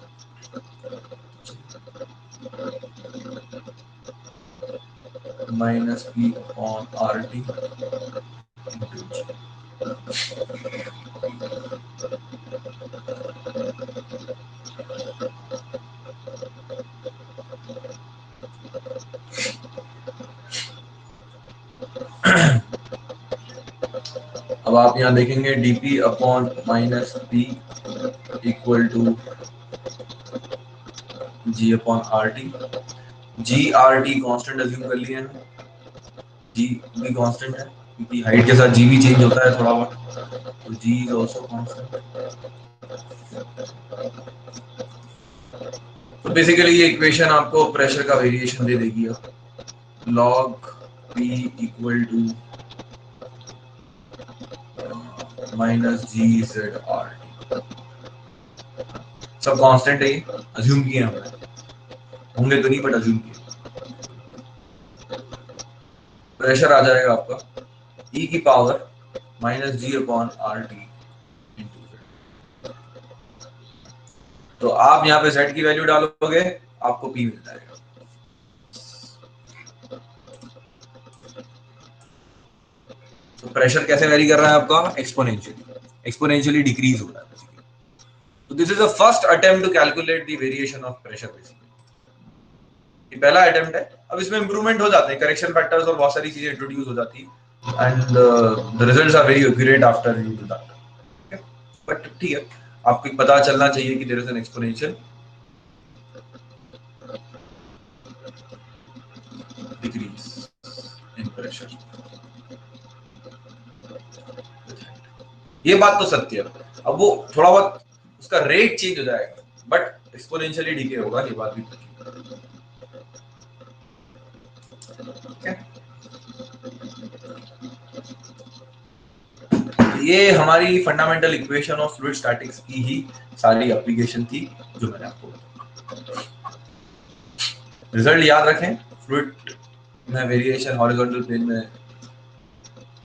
minus p upon r t into g. अब आप यहाँ देखेंगे dp upon minus p equal to g upon r t. G r t constant assume कर लिए हैं, जी भी कांस्टेंट है क्योंकि हाइट के साथ जी भी चेंज होता है थोड़ा बहुत, तो जी इज आल्सो कांस्टेंट। तो बेसिकली ये इक्वेशन आपको प्रेशर का वेरिएशन दे देगी। अब log p equal to minus g z r t, सब कांस्टेंट है, अज्यूम किए हमने, होंगे तो नहीं बट अज्यूम किए। प्रेशर आ जाएगा आपका e की power minus g upon r t into z. तो आप यहाँ पे z की वैल्यू डालोगे आपको p मिल जाएगा। तो प्रेशर कैसे वेरी कर रहा है आपका, एक्सपोनेंशियली डिक्रीज हो रहा है बेसिकली। तो this is the first attempt to calculate the variation of pressure basically, ये पहला अटेम्प्ट है। अब इसमें इंप्रूवमेंट हो जाते हैं, करेक्शन फैक्टर्स और बहुत सारी चीजें इंट्रोड्यूस हो जाती है and the results are very great after you do that. But ठीक है, आपको पता चलना चाहिए कि there is an exponential decrease in pressure. ये बात तो सत्य है। अब वो थोड़ा बहुत उसका रेट चेंज हो जाएगा बट एक्सपोनेंशियली डिके होगा, ये बात भी ये हमारी fundamental equation of fluid statics की ही सारी एप्लीकेशन थी जो मैंने आपको बताया। रिजल्ट याद रखें, फ्लूइड में वेरिएशन हॉरिजॉन्टल प्लेन में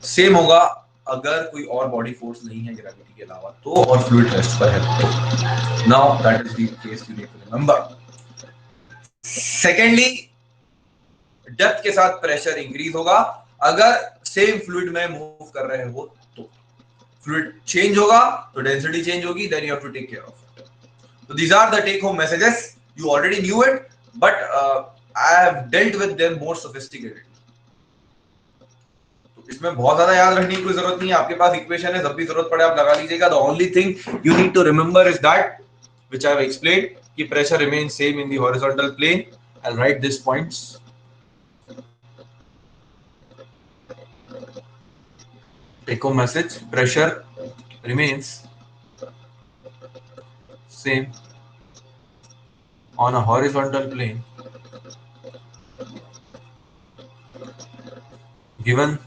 सेम होगा अगर कोई और बॉडी फोर्स नहीं है ग्रेविटी के अलावा तो, और फ्लूइड रेस्ट पर है तो। Now that is the case you need to remember. Secondly, depth के साथ प्रेशर इंक्रीज होगा अगर सेम फ्लूइड में मूव कर रहे हो तो। फ्लूइड चेंज होगा तो डेंसिटी चेंज होगी, then you have to take care of it. So these are the take home messages. You already knew it, but I have dealt with them more sophisticatedly. तो इसमें बहुत ज्यादा याद रखने की कोई जरूरत नहीं है, आपके पास इक्वेशन है, जब भी जरूरत पड़े आप लगा लीजिएगा। The only thing you need to remember is that, which I have explained, कि pressure remains same in the horizontal plane. I'll write these points. Take home message: pressure remains same on a horizontal plane given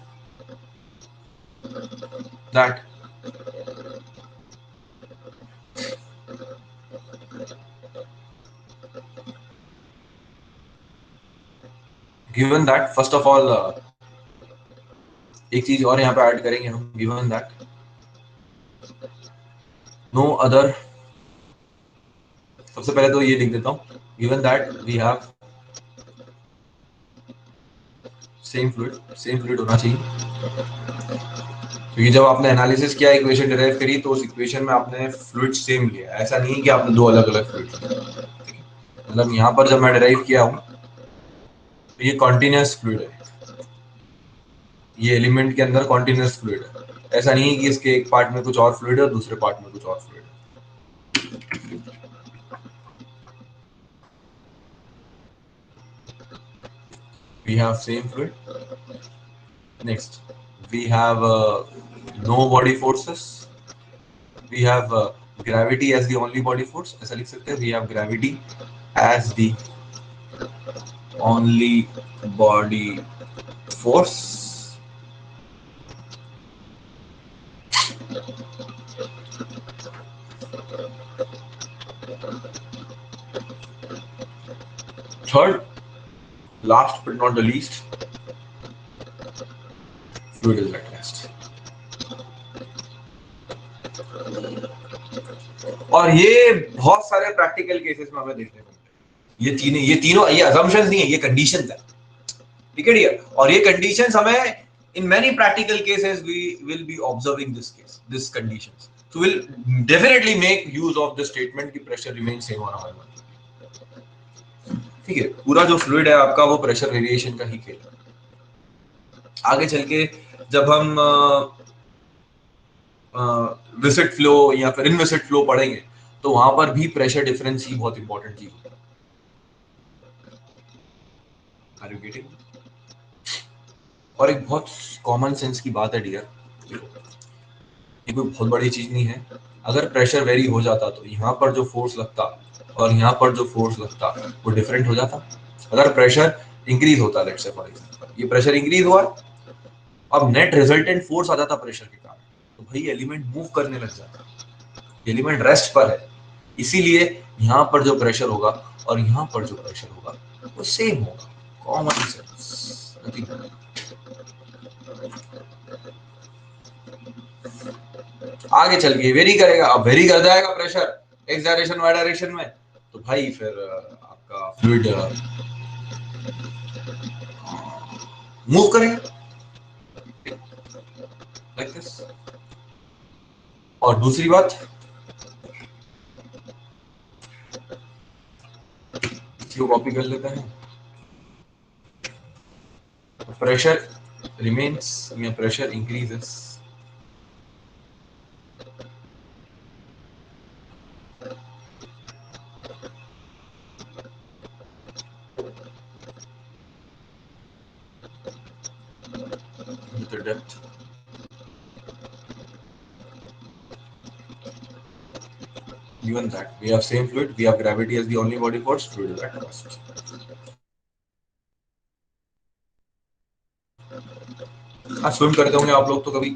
that first of all एक चीज और यहाँ पे ऐड करेंगे हम, given that no other, सबसे पहले तो ये लिख देता हूँ, given that we have same fluid होना चाहिए, क्योंकि जब आपने एनालिसिस किया, इक्वेशन डिराइव करी, तो उस इक्वेशन में आपने फ्लूइड सेम लिया, ऐसा नहीं कि आपने दो अलग अलग फ्लूइड लिए। मतलब यहाँ पर जब मैं डिराइव किया हूँ तो ये कॉन्टिन्यूस फ्लूइड है, ये एलिमेंट के अंदर कॉन्टिन्यूस फ्लूइड है, ऐसा नहीं है कि इसके एक पार्ट में कुछ और फ्लूइड है और दूसरे पार्ट में कुछ और फ्लूइड है। We have same fluid. Next, we have no body forces. We have gravity as the only body force. ऐसा लिख सकते हैं, we have gravity as the only body force. Third, last but not the least, fluid is at rest. और ये बहुत सारे प्रैक्टिकल केसेस में हमें देखने को मिलते हैं। ये तीनों ये assumptions नहीं है, ये conditions है, ठीक है डियर। और ये conditions हमें in many practical cases we will be observing this conditions, so we'll definitely make use of the statement कि pressure remains same on our mind, ठीक है। पूरा जो फ्लूइड है आपका वो प्रेशर वेरिएशन का ही खेल है। आगे चल के जब हम विसिड फ्लो या फिर इनविसिड फ्लो पढ़ेंगे तो वहां पर भी प्रेशर डिफरेंस ही बहुत इंपॉर्टेंट चीज है। Are you getting? और एक बहुत कॉमन सेंस की बात है डियर, ये कोई बहुत बड़ी चीज नहीं है। अगर प्रेशर वेरी हो जाता तो यहाँ पर जो फोर्स लगता और यहाँ पर जो फोर्स लगता वो डिफरेंट हो जाता। अगर प्रेशर इंक्रीज होता, लेट्स से फॉर एग्जांपल ये प्रेशर इंक्रीज हुआ, अब नेट रिजल्टेंट फोर्स आ जाता प्रेशर के कारण, तो भाई एलिमेंट मूव करने लग जाता, एलिमेंट रेस्ट पर है, इसीलिए यहाँ पर जो प्रेशर होगा और यहाँ पर जो प्रेशर होगा वो सेम होगा। Common sense, nothing. आगे चल के वेरी करेगा, अब वेरी कर जाएगा pressure X direction Y direction में, तो भाई फिर आपका फ्लूइड मूव करेगा लाइक दिस। और दूसरी बात, इसको कॉपी कर लेते हैं, प्रेशर रिमेन्स या pressure increases with the depth given that we have same fluid, we have gravity as the only body force, fluid is at rest. हाँ, स्विम करते होंगे आप लोग तो कभी,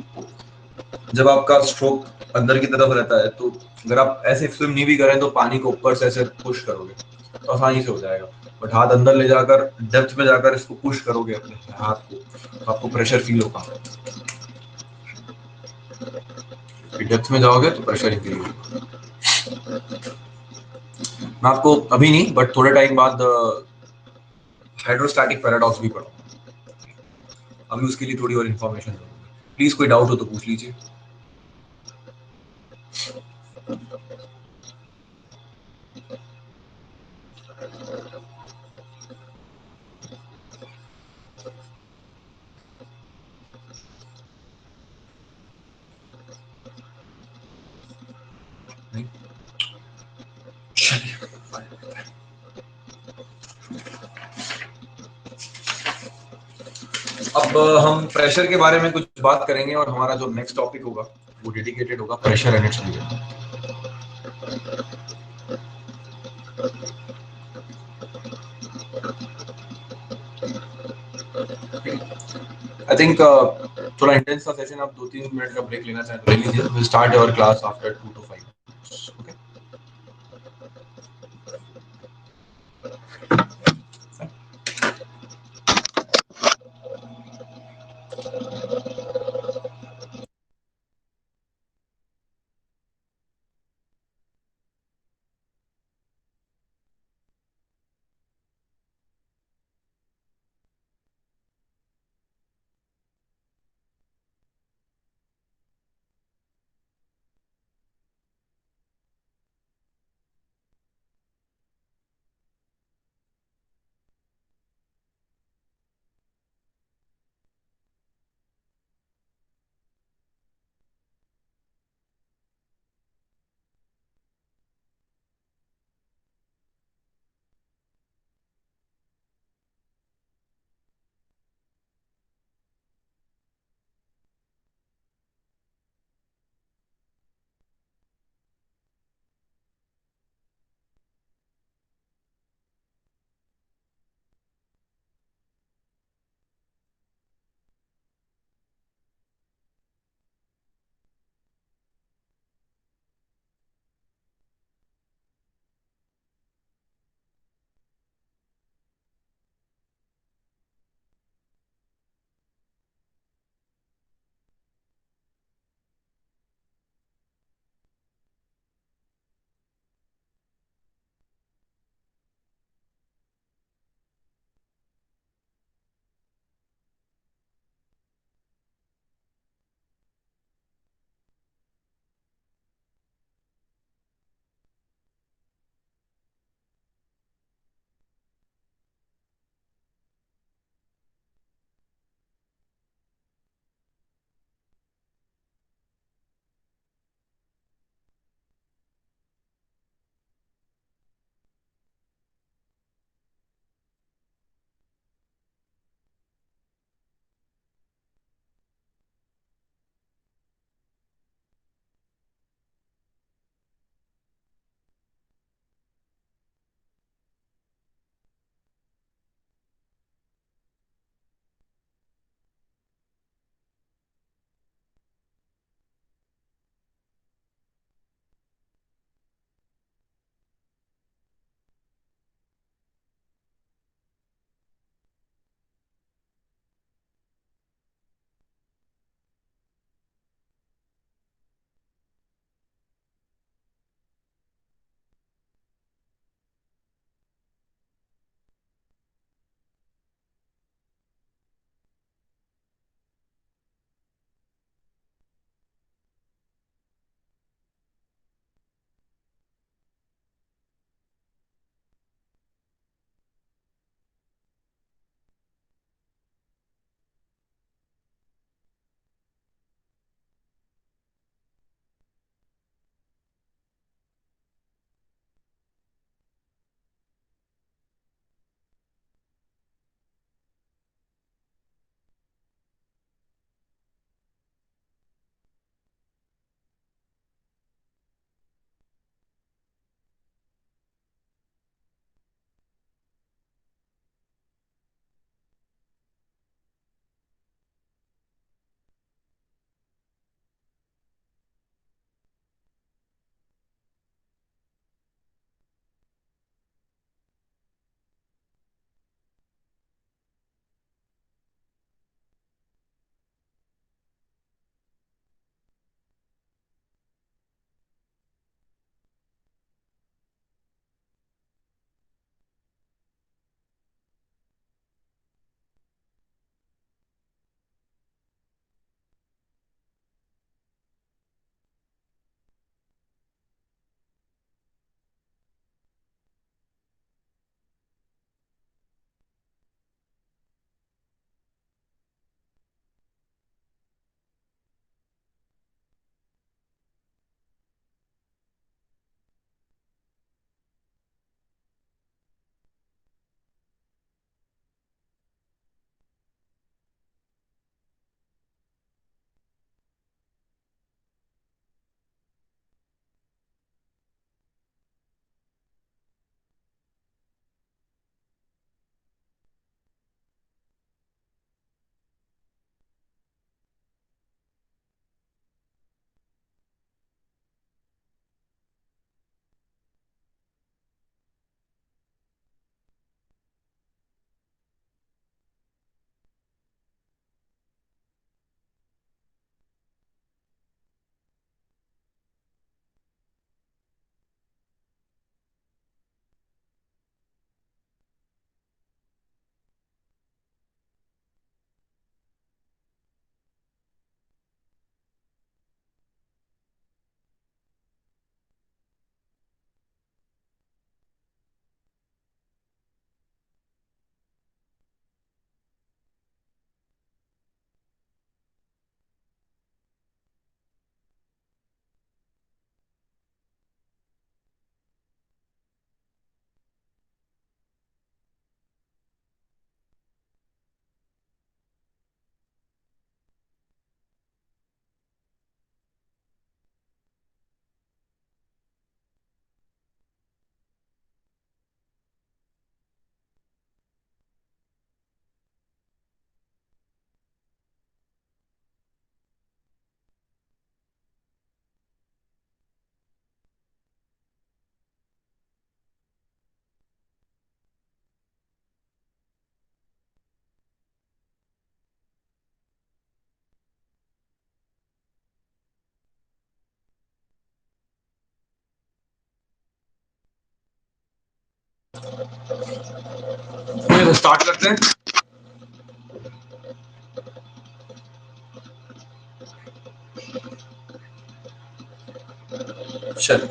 जब आपका स्ट्रोक अंदर की तरफ रहता है तो अगर आप ऐसे स्विम नहीं भी करें तो पानी को ऊपर से ऐसे पुश करोगे तो आसानी से हो जाएगा। बट हाथ अंदर ले जाकर डेप्थ में जाकर इसको पुश करोगे अपने हाथ को तो आपको प्रेशर फील होगा। डेप्थ में जाओगे तो प्रेशर इंक्रीज होगा। मैं आपको अभी नहीं बट थोड़े टाइम बाद हाइड्रोस्टैटिक पैराडॉक्स भी पढ़ाऊंगा। अभी उसके लिए थोड़ी और इन्फॉर्मेशन जरूरी। प्लीज कोई डाउट हो तो पूछ लीजिए। नहीं? चलिए अब हम प्रेशर के बारे में कुछ बात करेंगे और हमारा जो नेक्स्ट टॉपिक होगा वो डेडिकेटेड होगा pressure and its reason. I think थोड़ा इंटेंस सा सेशन, आप 2-3 मिनट का ब्रेक लेना चाहें तो ले लीजिए। Will start your class after 2 to 5 okay. तो स्टार्ट करते हैं। चलिए,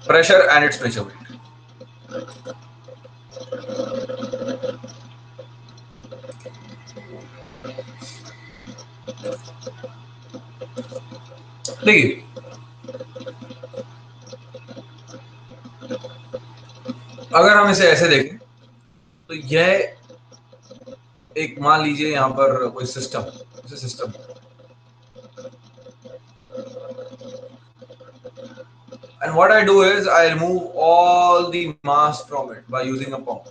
प्रेशर एंड इट्स मेजरमेंट। देखिए, अगर हम इसे ऐसे देखें तो यह एक, मान लीजिए यहाँ पर कोई सिस्टम, इसे system, and what I do is I remove all the mass from it by using a pump.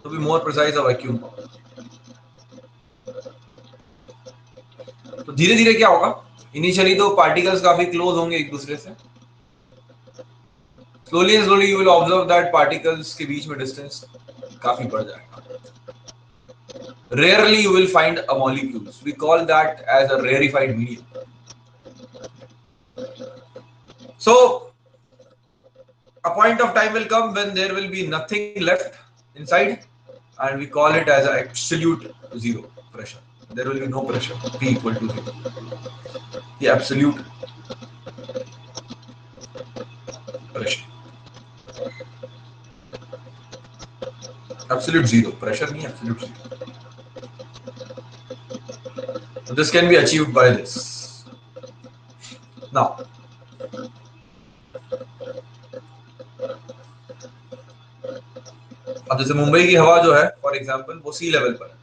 To be more precise, a vacuum pump. तो धीरे धीरे क्या होगा, इनिशियली तो पार्टिकल्स काफी क्लोज होंगे एक दूसरे से, slowly and slowly you will observe that particles के बीच में डिस्टेंस काफी बढ़ जाएगा। Rarely you will find a molecules. We call that as a rarefied medium. So a point of time will come when there will be nothing left inside, and we call it as absolute zero pressure. There will be no pressure, P equal to zero. The absolute pressure. Absolute zero pressure नहीं, absolute zero. So this can be achieved by this. Now, अब जैसे मुंबई की हवा जो है फॉर एग्जांपल वो सी लेवल पर है,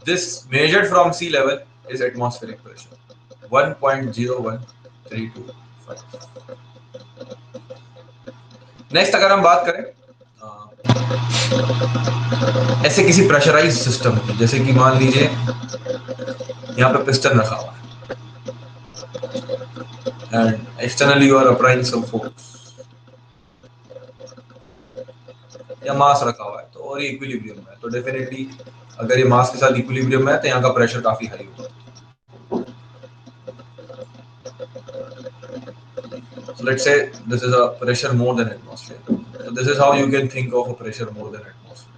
this measured from sea level is atmospheric pressure 1.01325. Next अगर हम बात करें ऐसे किसी प्रेशराइज सिस्टम की, जैसे कि मान लीजिए यहाँ पे पिस्टन रखा हुआ है and externally you are applying some force, या मास रखा हुआ है तो और ये इक्विलिब्रियम में है, तो डेफिनेटली अगर ये मास के साथ इक्विलिब्रियम में है तो यहाँ का प्रेशर काफी हाई होगा। So let's say this is a pressure more than atmosphere. So this is how you can think of a pressure more than atmosphere.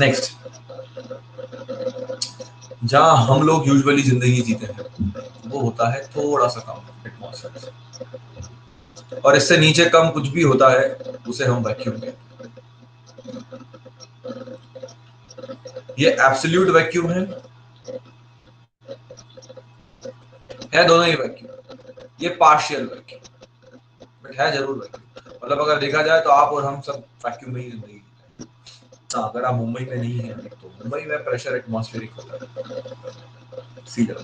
Next, जहाँ हम लोग यूजुअली जिंदगी जीते हैं वो होता है थोड़ा सा कम एटमॉस्फेयर से, और इससे नीचे कम कुछ भी होता है उसे हम वैक्यूम कहते हैं। ये एब्सोल्यूट वैक्यूम है दोनों ही वैक्यूम, ये पार्शियल वैक्यूम, बट है जरूर वैक्यूम। मतलब अगर देखा जाए तो आप और हम सब वैक्यूम में ही जिंदगी जीते हैं। अगर आप मुंबई में नहीं है तो मुंबई में प्रेशर एटमॉस्फेरिक होता है, सी लेवल।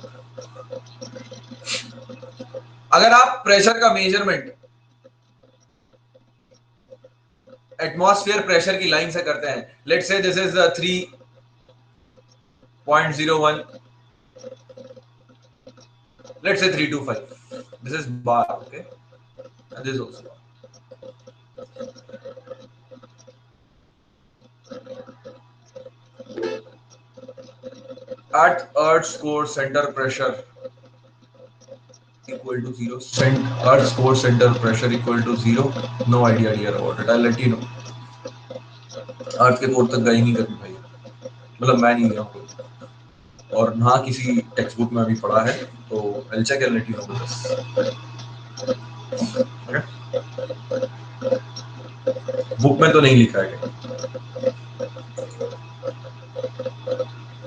अगर आप प्रेशर का मेजरमेंट एटमॉस्फेयर प्रेशर की लाइन से करते हैं, let's say this is 3.01, let's say 325, this is bar, okay, and this is also bar. At Earth's core center pressure equal to zero, Earth's core center pressure equal to zero, no idea dear about it, I'll let you know. अर्थ के कोर तक गई नहीं कभी भाई, मतलब मैं नहीं गया हूँ और ना किसी टेक्स्ट बुक में अभी पढ़ा है, तो I'll check and let you know this. Okay? Book में तो नहीं लिखा है,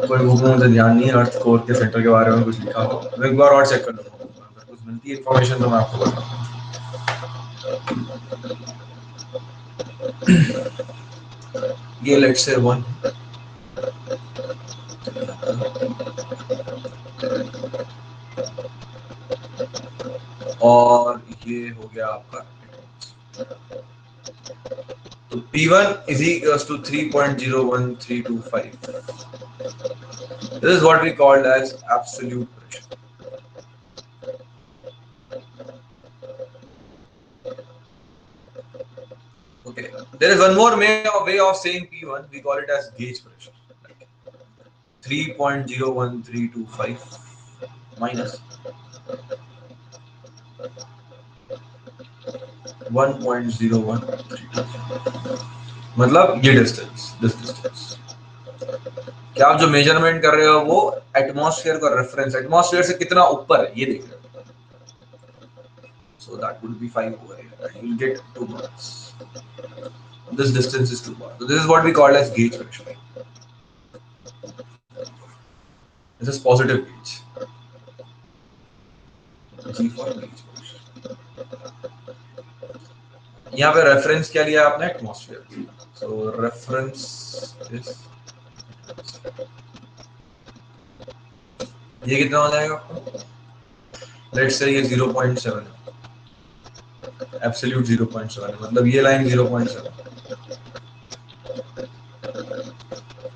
कोई बुक में मुझे ध्यान नहीं है अर्थ कोर के सेंटर के बारे में कुछ लिखा हो, मैं एक बार और चेक कर लूंगा, अगर कुछ मिलती है इंफॉर्मेशन तो मैं आपको बताऊंगा। ये लेट्स से 1 और ये हो गया आपका, तो P1 is equals to 3.01325. This is what we called as absolute pressure. Okay, there is one more way of saying P1, we call it as gauge pressure. 3.01325 minus 1.0132, मतलब ये डिस्टेंस, दिस डिस्टेंस। क्या आप जो मेजरमेंट कर रहे हो वो एटमॉस्फेयर का रेफरेंस, एटमॉस्फेयर से कितना ऊपर है ये देख रहे हो। So that would be 5 over here, and you'll get 2 bars. This distance is 2 bars. So this is what we call as gauge pressure. This is positive gauge. G for gauge pressure. यहाँ पे रेफरेंस क्या लिया आपने? एटमॉस्फेयर। सो रेफरेंस इज, ये कितना हो जाएगा आपको? लेट्स से ये 0.7 है, एब्सोल्यूट 0.7 है, मतलब ये लाइन 0.7।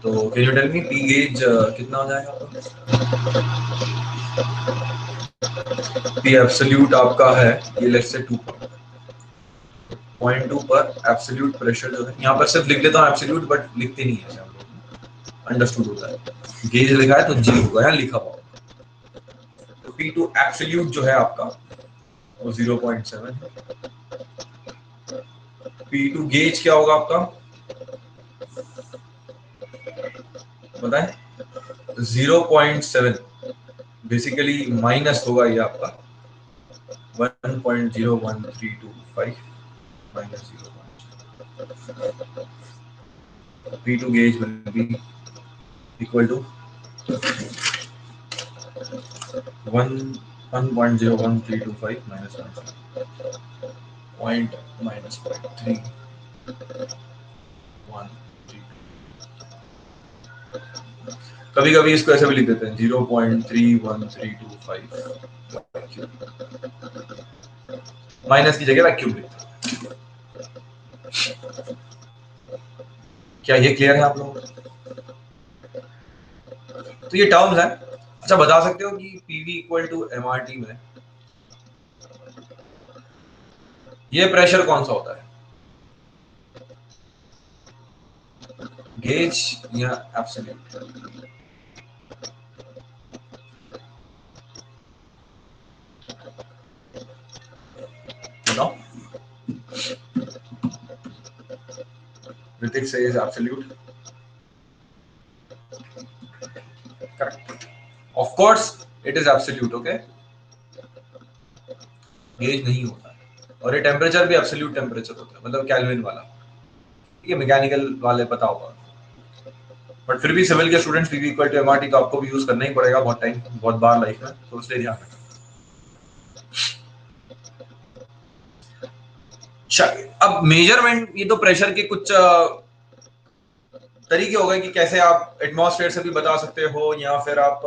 तो can you tell me P gauge कितना हो जाएगा आपको? पी एब्सोल्यूट आपका है ये लेट्स से 2.2 पर एब्सोल्यूट प्रेशर जो है, यहाँ पर सिर्फ लिख देता हूँ एब्सोल्यूट, बट लिखते नहीं है, अंडरस्टूड होता है। गेज लिखा है तो जी होगा, यहाँ लिखा हुआ। तो P2 एब्सोल्यूट जो है आपका वो 0.7 है। P2 गेज क्या होगा आपका बताएं? 0.7 बेसिकली माइनस होगा ये आपका 1.01325 minus 0.7. P2 gauge will be equal to 1.01325 minus 1 point minus 0.3132. कभी कभी इसको ऐसे भी लिख देते हैं 0.31325 माइनस की जगह वैक्यूम लिखते हैं। क्या ये क्लियर है आप लोगों को? तो ये टर्म्स हैं। अच्छा बता सकते हो कि पीवी इक्वल टू एमआरटी में ये प्रेशर कौन सा होता है? गेज या एब्सोल्यूट? बताओ। Ritik says absolute. Correct. Of course, it is absolute. Okay. Gauge नहीं होता है, और ये टेम्परेचर भी एब्सोल्यूट टेम्परेचर होता है, मतलब केल्विन वाला। ये मैकेनिकल वाले पता होगा, बट फिर भी सिविल के students PV equal to MRT तो आपको भी यूज करना ही पड़ेगा बहुत टाइम, बहुत बार लाइफ में, तो इसलिए ध्यान रखें। चलिए अब मेजरमेंट, ये तो प्रेशर के कुछ तरीके हो गए कि कैसे आप एटमॉस्फेयर से भी बता सकते हो, या फिर आप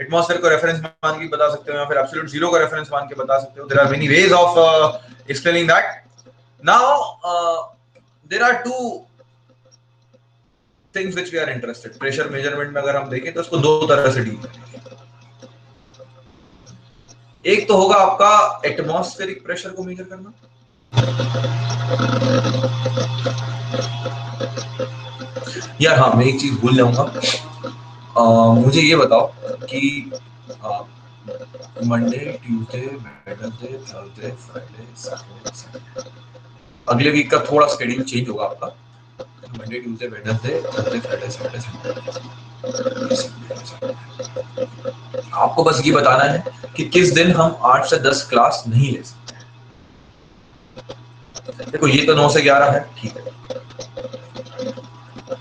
एटमॉस्फेयर को रेफरेंस मान के बता सकते हो, या फिर एब्सोल्यूट जीरो को रेफरेंस मान के बता सकते हो। There are many ways of explaining that. Now there are two things which we are interested. Pressure measurement में अगर हम देखें तो उसको दो तरह से डील करेंगे। एक तो होगा आपका एटमॉस्फेरिक प्रेशर को मेजर करना, यार हाँ मैं एक चीज भूल जाऊंगा, मुझे ये बताओ कि Monday, Tuesday, Wednesday, Thursday, Friday, Saturday, अगले वीक का थोड़ा शेड्यूल चेंज होगा आपका। Monday, Tuesday, Wednesday, Thursday, Friday, Saturday, Sunday. आपको बस ये बताना है कि किस दिन हम 8 से 10 क्लास नहीं ले सकते। देखो ये तो 9 से 11 है, ठीक है।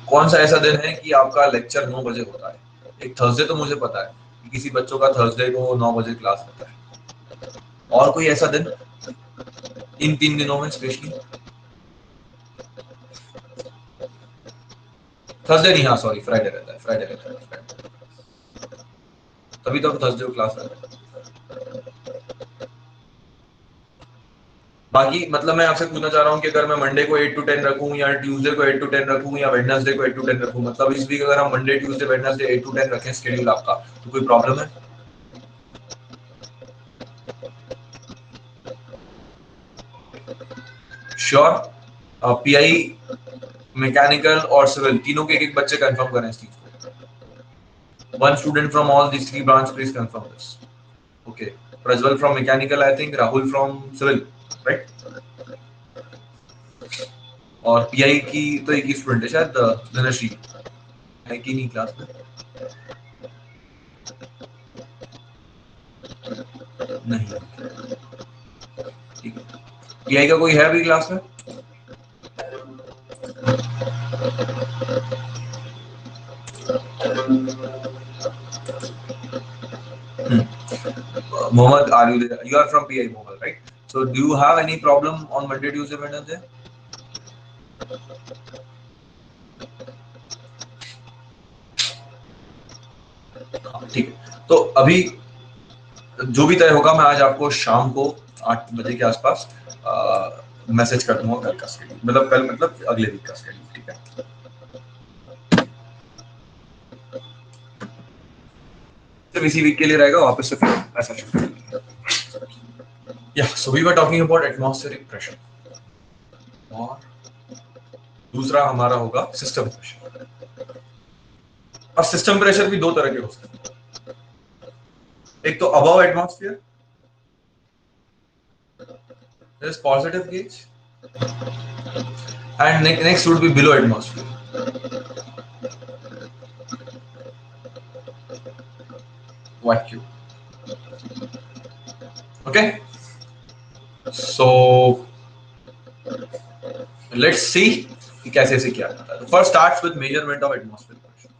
कौन सा ऐसा दिन है कि आपका लेक्चर 9 बजे होता है? एक थर्सडे तो मुझे पता है कि किसी बच्चों का थर्सडे को 9 बजे क्लास होता है। और कोई ऐसा दिन इन 3 दिनों में स्पेशली? थर्सडे नहीं, हाँ सॉरी, फ्राइडे रहता है, फ्राइडे रहता है, तभी तो थर्सडे को क्लास रहता है। बाकी मतलब मैं आपसे पूछना चाह रहा हूँ कि अगर मैं मंडे को 8 to 10 रखूं, या ट्यूसडे को 8 to 10 रखूं, या वेडनेसडे को 8 to 10 रखूं, मतलब इस वीक अगर हम मंडे, ट्यूसडे, वेडनेसडे 8 to 10 रखें शेड्यूल आपका, तो कोई प्रॉब्लम है? श्योर? पीआई, मैकेनिकल और सिविल तीनों के एक एक बच्चे कंफर्म करें इस चीज को। One student from all these three branches, please confirm this. Okay. Prajwal from mechanical, I think. Rahul from civil, right? और पीआई की तो एक ही स्टूडेंट है शायद, धनश्री है कि नहीं क्लास में? नहीं, ठीक है। पीआई का कोई है अभी क्लास में? Mohammed, are you there? You are from PI Mobile, right? So do you have any problem on Monday, Tuesday, Wednesday? ठीक है, तो अभी जो भी तय होगा मैं आज आपको शाम को 8 बजे के आसपास मैसेज कर दूंगा कल का शेड्यूल, मतलब कल मतलब अगले वीक का शेड्यूल, ठीक है? सिर्फ इसी वीक के लिए रहेगा, वापस से फिर ऐसा शुरू। Yeah, so we were talking about atmospheric pressure. और दूसरा हमारा होगा सिस्टम प्रेशर। और सिस्टम प्रेशर भी दो तरह के हो सकते हैं, एक तो above atmosphere, there is positive gauge, and next would be below atmosphere. Vacuum. Okay, so let's see कि कैसे से किया जाता है। First starts with measurement of atmospheric pressure.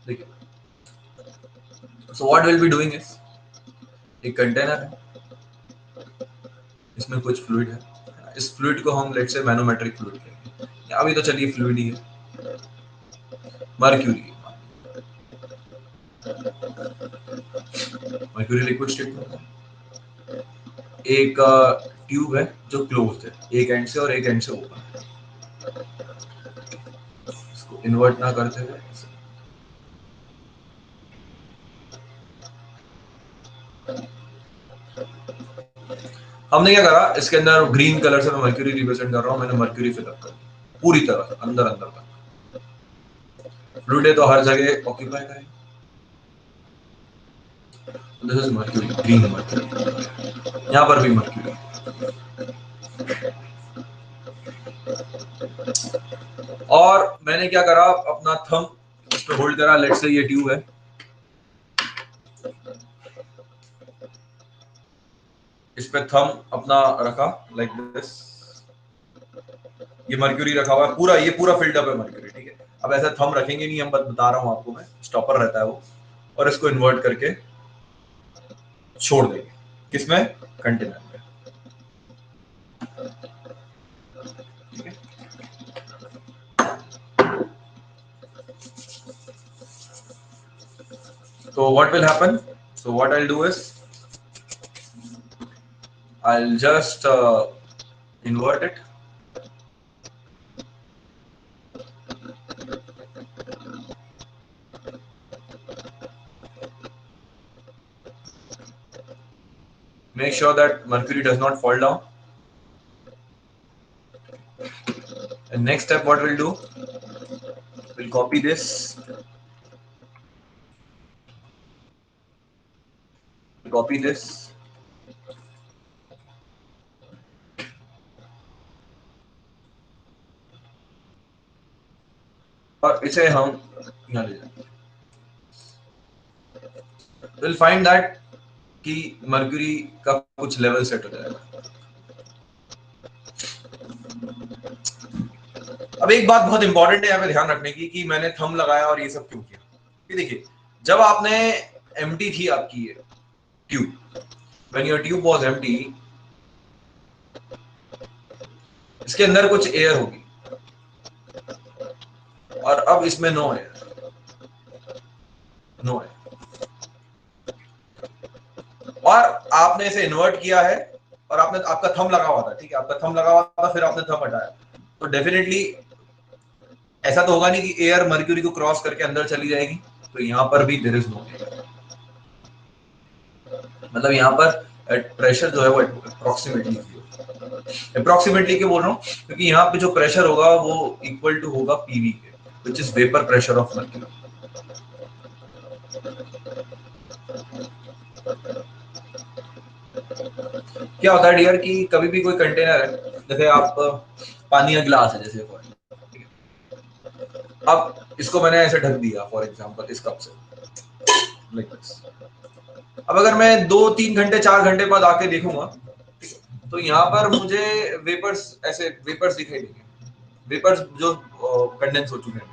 देखिए, so what we'll be doing is एक कंटेनर है, इसमें कुछ फ्लूइड है, इस फ्लूइड को हम लेट्स से मैनोमेट्रिक फ्लूइड कहेंगे, अभी तो चलिए फ्लूइड ही है, मर्क्यूरी। मर्क्यूरी लिक्विड स्टेट में होता है। एक ट्यूब है जो क्लोज्ड है, एक एंड से और एक एंड से ओपन है, इसको इन्वर्ट ना करते हुए हमने क्या करा, इसके अंदर ग्रीन कलर से मैं मर्क्यूरी रिप्रेजेंट कर रहा हूं, मैंने मर्क्यूरी फिल अप कर दिया पूरी तरह अंदर अंदर तक। फ्लूइड है तो हर जगह ऑक्यूपाई करें। This is mercury, green mercury, यहां पर भी मर्क्यूरी। और मैंने क्या करा, अपना थंब इस पे होल्ड करा, लेट्स से ये ट्यूब है, इस पे थंब अपना रखा लाइक दिस, ये मर्क्यूरी रखा हुआ है पूरा, ये पूरा फिल्ड अप है मर्क्यूरी, ठीक है? अब ऐसा थंब रखेंगे नहीं हम, बता रहा हूं आपको मैं, स्टॉपर रहता है वो, और इसको इन्वर्ट करके छोड़ देंगे किसमें, कंटेनर में, ठीक है? So what will happen? So what I'll do is I'll just invert it. Make sure that mercury does not fall down. And next step, what we'll do, we'll copy this, copy this, और इसे हम यहाँ ले जाएंगे। We'll find that कि मर्क्यूरी का कुछ लेवल सेट हो जाएगा। अब एक बात बहुत इंपॉर्टेंट है यहाँ पे ध्यान रखने की कि मैंने थंब लगाया और ये सब क्यों किया। कि देखिए, जब आपने एम्प्टी थी आपकी ये tube, when your tube was empty, इसके अंदर कुछ एयर होगी और अब इसमें नो एयर, नो एयर, और आपने इसे इन्वर्ट किया है और आपने, आपका थंब लगा हुआ था, ठीक है, आपका थंब लगा हुआ था, फिर आपने थंब हटाया, तो डेफिनेटली ऐसा तो होगा नहीं कि एयर मर्क्यूरी को क्रॉस करके अंदर चली जाएगी, तो यहां पर भी देयर इज नो एयर। मतलब यहाँ पर प्रेशर जो है वो अप्रोक्सीमेटली क्यों बोल रहा हूँ, क्योंकि यहाँ पे जो प्रेशर होगा वो इक्वल टू होगा पीवी के, which is vapour pressure of mercury. क्या होता है डियर कि कभी भी कोई कंटेनर है, जैसे आप पानी का गिलास है जैसे, अब इसको मैंने ऐसे ढक दिया फॉर एग्जांपल इस कप से, लाइक दिस। अब अगर मैं 2-3 घंटे 4 घंटे बाद आके देखूंगा, तो यहाँ पर मुझे वेपर्स ऐसे वेपर्स दिखाई देंगे, वेपर्स जो कंडेंस हो चुके हैं।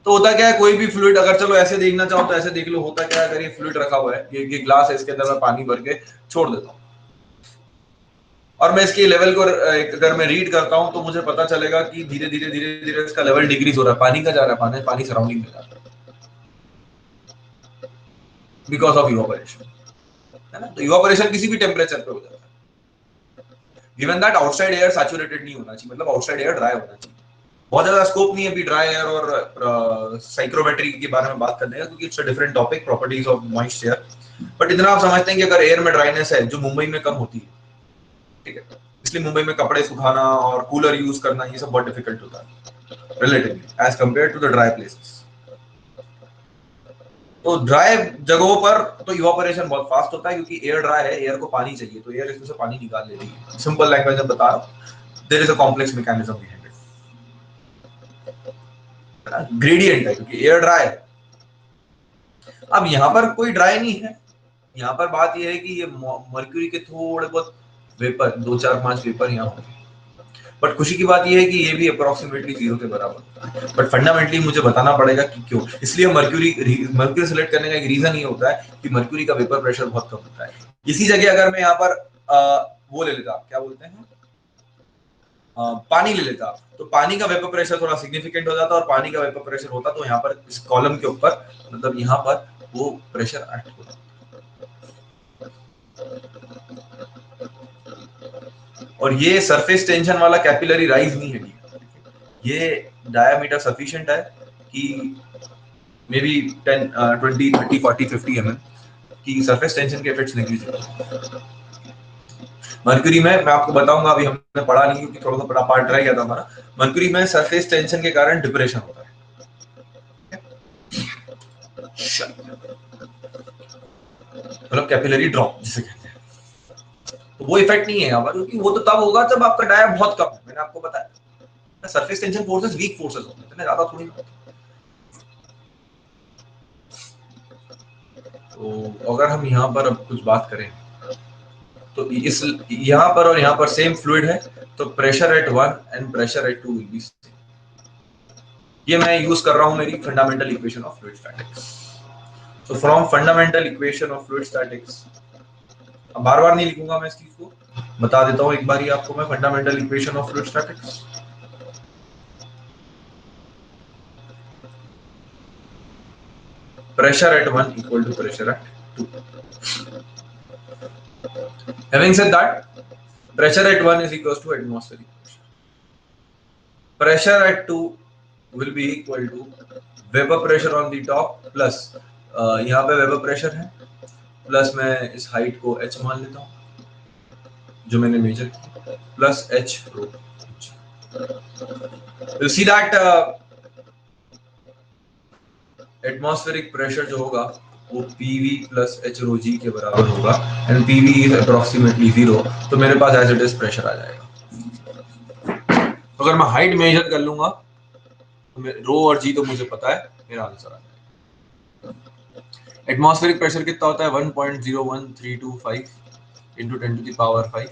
तो होता क्या है, कोई भी फ्लूइड अगर चलो ऐसे देखना चाहो तो ऐसे देख लो, होता क्या है, अगर ये फ्लूइड रखा हुआ है, ये ग्लास है, इसके अंदर मैं पानी भर के छोड़ देता हूँ और मैं इसके लेवल को अगर मैं रीड करता हूँ तो मुझे पता चलेगा कि धीरे धीरे इसका लेवल डिक्रीज हो रहा है, पानी का जा रहा है, पानी सराउंडिंग में जा रहा है बिकॉज ऑफ इवापोरेशन, है ना। तो इवापोरेशन किसी भी टेम्परेचर पे हो जाता है, given that outside air saturated नहीं होना चाहिए, मतलब आउटसाइड एयर ड्राई होना चाहिए। बहुत ज्यादा स्कोप नहीं है अभी ड्राई एयर और साइक्रोमेट्री के बारे में बात करने का, क्योंकि it's a different topic, properties of moist air. But इतना आप समझते हैं कि अगर एयर में ड्राइनेस है जो मुंबई में कम होती है, ठीक है, इसलिए मुंबई में कपड़े सुखाना और कूलर यूज करना ये सब बहुत डिफिकल्ट होता है relatively as compare to the dry places. तो ड्राई जगहों पर तो इवापोरेशन बहुत फास्ट होता है, क्योंकि एयर ड्राई है, एयर को पानी चाहिए, तो एयर इसमें से पानी निकाल लेती है। सिंपल लैंग्वेज में बता रहा हूं, there is a complex mechanism behind it, gradient है क्योंकि एयर ड्राई है। अब यहाँ पर कोई ड्राई नहीं है, यहाँ पर बात यह है कि ये मर्क्यूरी के थोड़े बहुत वेपर 2-4-5 वेपर यहाँ होंगे, बट खुशी की बात यह है कि ये भी अप्रोक्सीमेटली 0 के बराबर है। बट फंडामेंटली मुझे बताना पड़ेगा कि क्यों, इसलिए मर्क्यूरी सेलेक्ट करने का एक रीजन ये होता है कि मर्क्यूरी का वेपर प्रेशर बहुत कम होता है। इसी जगह अगर मैं यहाँ पर वो ले लेता, क्या बोलते हैं, पानी ले लेता, तो पानी का वेपर प्रेशर थोड़ा सिग्निफिकेंट हो जाता, और पानी का वेपर प्रेशर होता तो यहाँ पर इस कॉलम के ऊपर, मतलब यहाँ पर वो प्रेशर एक्ट होता। और ये सरफेस टेंशन वाला कैपिलरी राइज नहीं है, ये डायामीटर सफिशिएंट है कि मे बी 10, 20, 30, 40, 50 mm की सरफेस टेंशन के इफेक्ट्स नेग्लिजिबल। मर्क्यूरी में मैं आपको बताऊंगा, अभी हमने पढ़ा नहीं क्योंकि थोड़ा सा बड़ा पार्ट रह गया था हमारा। मर्क्यूरी में सरफेस टेंशन के कारण डिप्रेशन होता है, मतलब कैपिलरी ड्रॉप जिसे कहते हैं। तो वो इफेक्ट नहीं है यहाँ पर, क्योंकि वो तो तब होगा जब आपका डाया बहुत कम है, मैंने आपको बताया। Surface tension forces weak forces होते हैं, इतने ज्यादा थोड़ी होते। तो अगर हम यहाँ पर अब कुछ बात करें, तो इस यहाँ पर और यहाँ पर सेम फ्लूइड है, तो pressure at 1 and pressure at 2 will be same. ये मैं यूज कर रहा हूँ मेरी fundamental equation of fluid statics. तो from fundamental equation of fluid statics, अब बार बार नहीं लिखूंगा मैं इस चीज को, बता देता हूँ एक बार ही आपको मैं, fundamental equation of fluid statics. Pressure at 1 equal to pressure at 2. Having said that, pressure at 1 is equals to atmospheric pressure. Pressure at 2 will be equal to vapor pressure on the top plus यहाँ पे वेपर प्रेशर है, प्लस मैं इस हाइट को h मान लेता हूँ जो मैंने मेजर किया, plus h rho. You'll see that atmospheric pressure जो होगा वो PV plus h rho g के बराबर होगा, एंड PV इज अप्रोक्सीमेटली 0, तो मेरे पास एज इट इज प्रेशर आ जाएगा। तो अगर मैं हाइट मेजर कर लूंगा तो रो और g तो मुझे पता है, मेरा आंसर आ जाएगा। एटमॉस्फेरिक प्रेशर कितना होता है, 1.01325 into 10 to the power 5,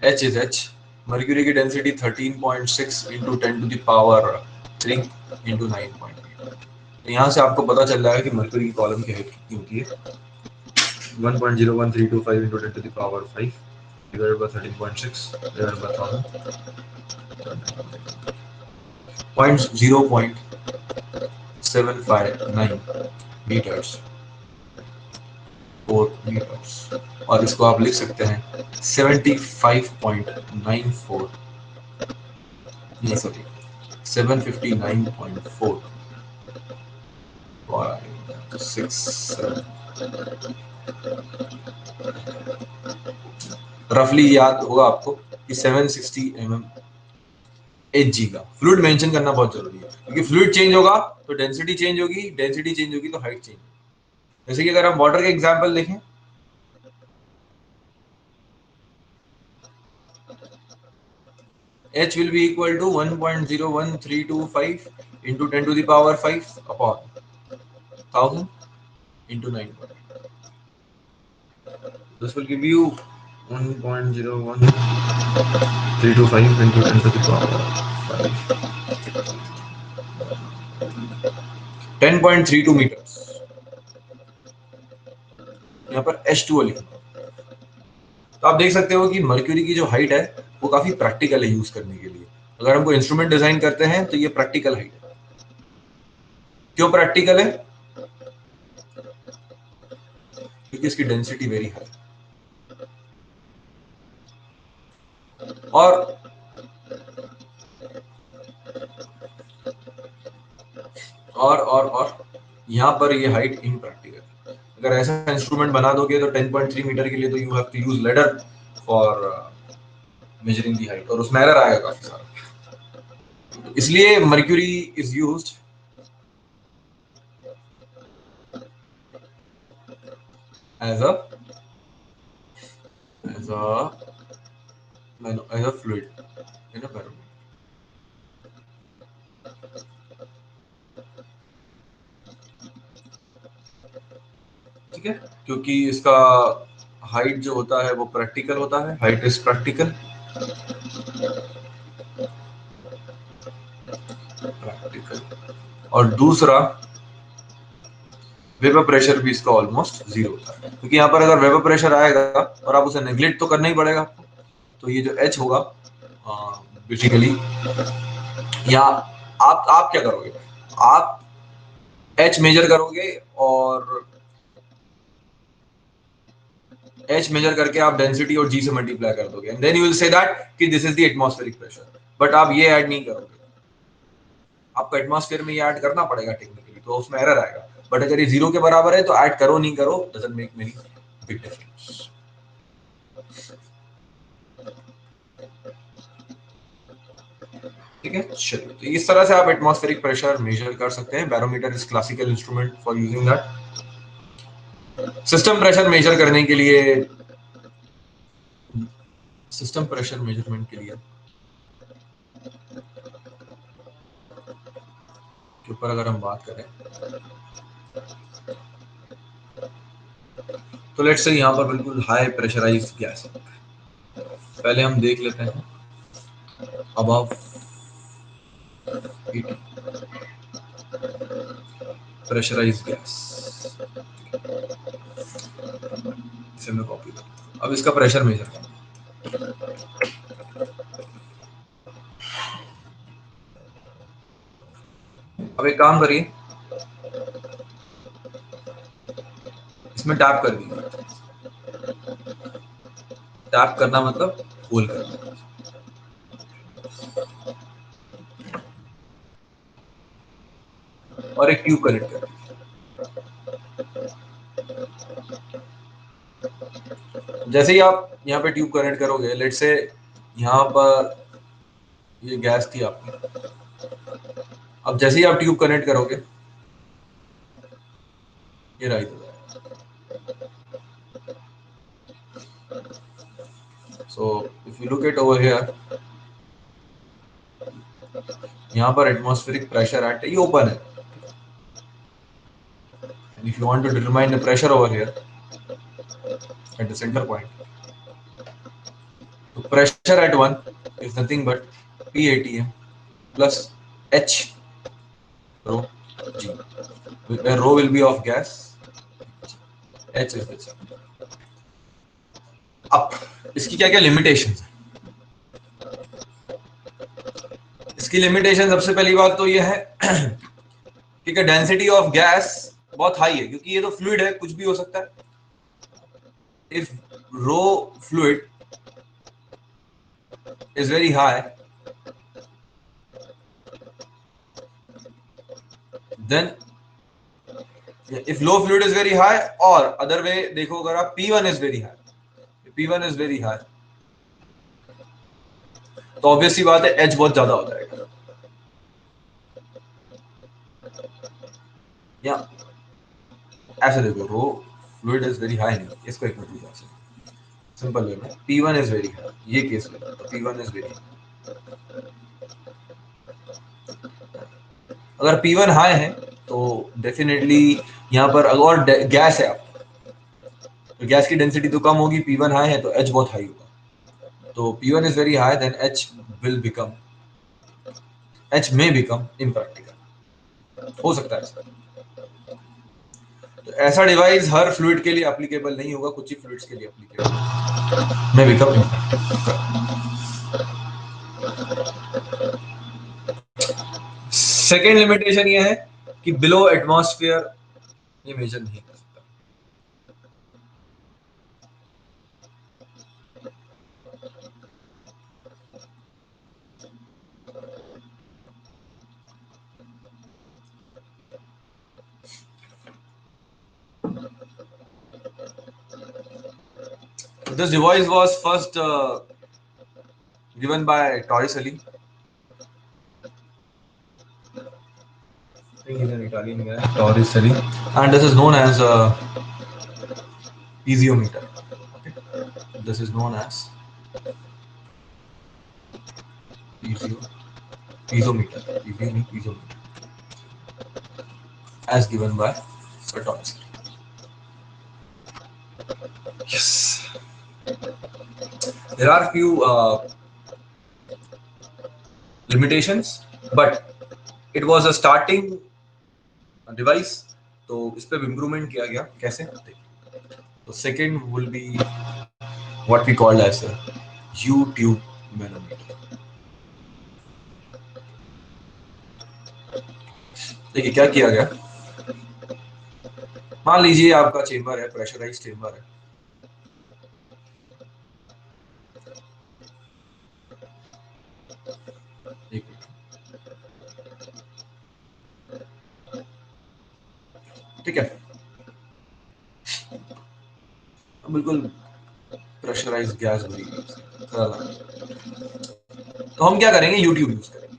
h is h, mercury की density 13.6 into 10 to the power 3 into 9.8। तो यहाँ से आपको पता चल जाएगा कि मर्क्यूरी की कॉलम की हाइट कितनी होती है, 1.01325 into 10 to the power 5 divided by 13.6 divided by 1000, 0.759 meters, 4 meters, और इसको आप लिख सकते हैं 75.94, नहीं सॉरी 759.4 6 7 रफली याद होगा आपको कि 760 mm Hg का फ्लूइड मेंशन करना बहुत जरूरी है, क्योंकि फ्लूइड चेंज होगा तो डेंसिटी चेंज होगी, डेंसिटी चेंज होगी तो हाइट चेंज होगी। जैसे कि अगर हम वाटर के एग्जांपल देखें, H will be equal to 1.01325 into 10 to the power 5 upon 1000 into 9. This will give you 1.01325 into 10 to the power 5. 10.32 meters. यहाँ पर H2O लिखना। तो आप देख सकते हो कि मर्क्यूरी की जो हाइट है वो काफी प्रैक्टिकल है यूज करने के लिए। अगर हमको इंस्ट्रूमेंट डिजाइन करते हैं तो ये प्रैक्टिकल हाइट है। क्यों प्रैक्टिकल है? क्योंकि इसकी डेंसिटी वेरी हाई। और यहाँ पर ये हाइट इम्प्रैक्टिकल। अगर ऐसा इंस्ट्रूमेंट बना दोगे तो 10.3 मीटर के लिए तो you have to use ladder for measuring the height, और उसमें एरर आएगा काफी सारा। इसलिए mercury is used as a fluid in a barometer। ठीक है, क्योंकि इसका हाइट जो होता है वो प्रैक्टिकल होता है, हाइट इज प्रैक्टिकल। और दूसरा वेपर प्रेशर भी इसका ऑलमोस्ट जीरो होता है, क्योंकि यहाँ पर अगर वेपर प्रेशर आएगा और आप उसे नेग्लेक्ट तो करना ही पड़ेगा आपको, तो ये जो H होगा बेसिकली, या आप क्या करोगे, आप H मेजर करोगे और H मेजर करके आप डेंसिटी और G से मल्टीप्लाई कर दोगे, and then you will say that कि this is the atmospheric pressure. But आप ये ऐड नहीं करोगे, आपको एटमॉस्फेयर में ये ऐड करना पड़ेगा टेक्निकली, तो उसमें एरर आएगा। बट अगर ये जीरो के बराबर है तो ऐड करो नहीं करो doesn't make many big difference. ठीक है, चलिए, तो इस तरह से आप एटमॉस्फेरिक प्रेशर मेजर कर सकते हैं। Barometer is classical instrument for using that. System pressure measure करने के लिए, सिस्टम प्रेशर मेजरमेंट के लिए के ऊपर अगर हम बात करें तो लेट्स से यहाँ पर बिल्कुल हाई प्रेशराइज्ड गैस है। पहले हम देख लेते हैं अबव 80 प्रेशराइज्ड गैस, इसे मैं कॉपी करता हूं। अब इसका प्रेशर मेजर करना। अब एक काम करिए, इसमें टैप कर दीजिए। टैप करना मतलब होल करना। और एक ट्यूब कनेक्ट कर दीजिए। जैसे ही आप यहाँ पे ट्यूब कनेक्ट करोगे, लेट से यहाँ पर ये गैस थी आपकी, अब जैसे ही आप ट्यूब कनेक्ट करोगे ये राइज हो जाएगा। So if you look at over here, यहाँ पर एटमॉस्फेरिक प्रेशर एट ये ओपन है, and if you want to determine the pressure over here at the center point, so pressure at 1 is nothing but P80m plus H rho G, where rho will be of gas, H is this। अब इसकी क्या क्या लिमिटेशन है? इसकी लिमिटेशन सबसे पहली बात तो ये है कि डेंसिटी ऑफ गैस बहुत हाई है, क्योंकि ये तो फ्लूइड है, कुछ भी हो सकता है। If rho fluid is very high, then if low fluid is very high, or other way देखो अगर आप P1 is very high, P1 is very high, तो ऑब्वियस सी बात है H बहुत ज्यादा हो जाएगा। या ऐसे देखो रो फ्लूइड इज वेरी हाई, नहीं इसको एक मिनट लीजिए सिंपल वे में P1 इज वेरी हाई, ये केस में तो P1 इज वेरी, अगर P1 हाई है तो डेफिनेटली यहाँ पर और गैस है आपका, तो गैस की डेंसिटी तो कम होगी, P1 हाई है तो H बहुत हाई होगा, तो P1 is very high then H will become, H may become impractical, हो सकता है ऐसा। तो ऐसा डिवाइस हर फ्लूइड के लिए एप्लीकेबल नहीं होगा, कुछ ही फ्लूइड्स के लिए applicable may become impractical। Second limitation ये है कि बिलो एटमॉस्फेयर ये मेजर नहीं कर सकता। This device was first given by Torricelli. I think he's an Italian guy, Torricelli, and this is known as a piezometer. Okay, this is known as piezometer, as given by Sir Torricelli. Yes, there are few limitations, but it was a starting device, तो इस पे इम्प्रूवमेंट किया गया। कैसे? तो second will be what we called as U tube manometer. देखिए क्या किया गया, मान लीजिए आपका चेंबर है, प्रेशराइज चेंबर है, ठीक है, बिल्कुल प्रेशराइज गैस भरी, तो हम क्या करेंगे, यूट्यूब यूज करेंगे।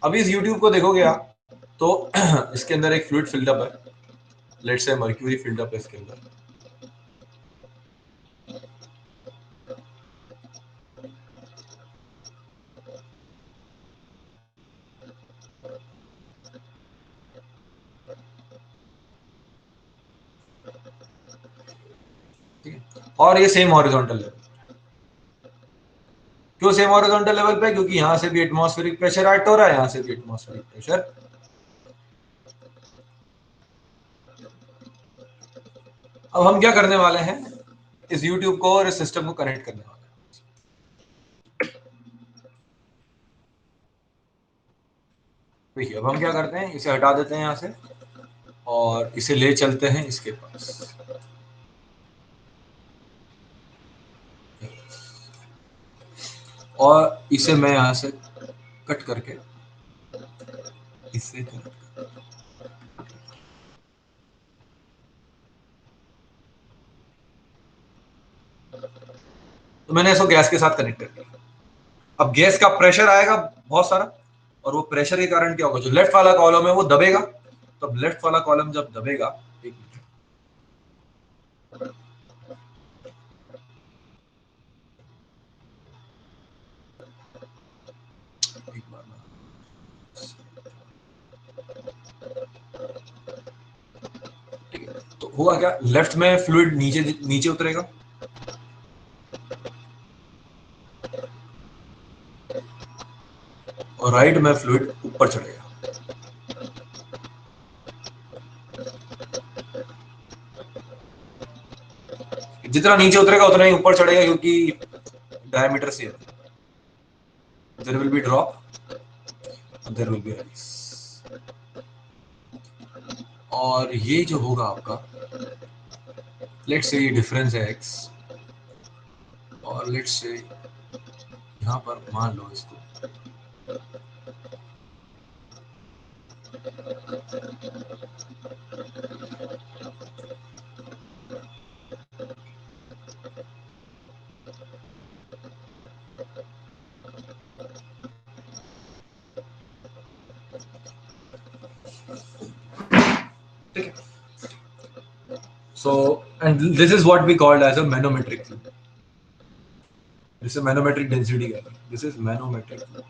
अभी इस यूट्यूब को देखोगे आप तो इसके अंदर एक फ्लूइड फिल्ड अप है, let's say mercury filled up है इसके अंदर, और ये सेम हॉरिजॉन्टल लेवल। क्यों सेम हॉरिजॉन्टल लेवल पे? क्योंकि यहां से भी एटमॉस्फेरिक प्रेशर एक्ट हो रहा है, यहां से भी एटमॉस्फेरिक प्रेशर। अब हम क्या करने वाले हैं, इस यूट्यूब को और इस सिस्टम को कनेक्ट करने वाले हैं। देखिए अब हम क्या करते हैं, इसे हटा देते हैं यहां से और इसे ले चलते हैं इसके पास, और इसे मैं यहां से कट करके इससे कनेक्ट, तो मैंने इसको गैस के साथ कनेक्ट कर दिया। अब गैस का प्रेशर आएगा बहुत सारा, और वो प्रेशर के कारण क्या होगा, जो लेफ्ट वाला कॉलम है वो दबेगा, तो अब लेफ्ट वाला कॉलम जब दबेगा, एक बार तो हुआ क्या, लेफ्ट में फ्लूइड नीचे नीचे उतरेगा, और राइट में फ्लूइड ऊपर चढ़ेगा। जितना नीचे उतरेगा उतना ही ऊपर चढ़ेगा, क्योंकि डायमीटर से there will be drop, there will be rise, और ये जो होगा आपका लेट्स से ये डिफरेंस है x और लेट्स से यहाँ पर मान लो इसको ठीक है. So, and this is what we called as a manometric flow. This is manometric density gap. This is manometric flow.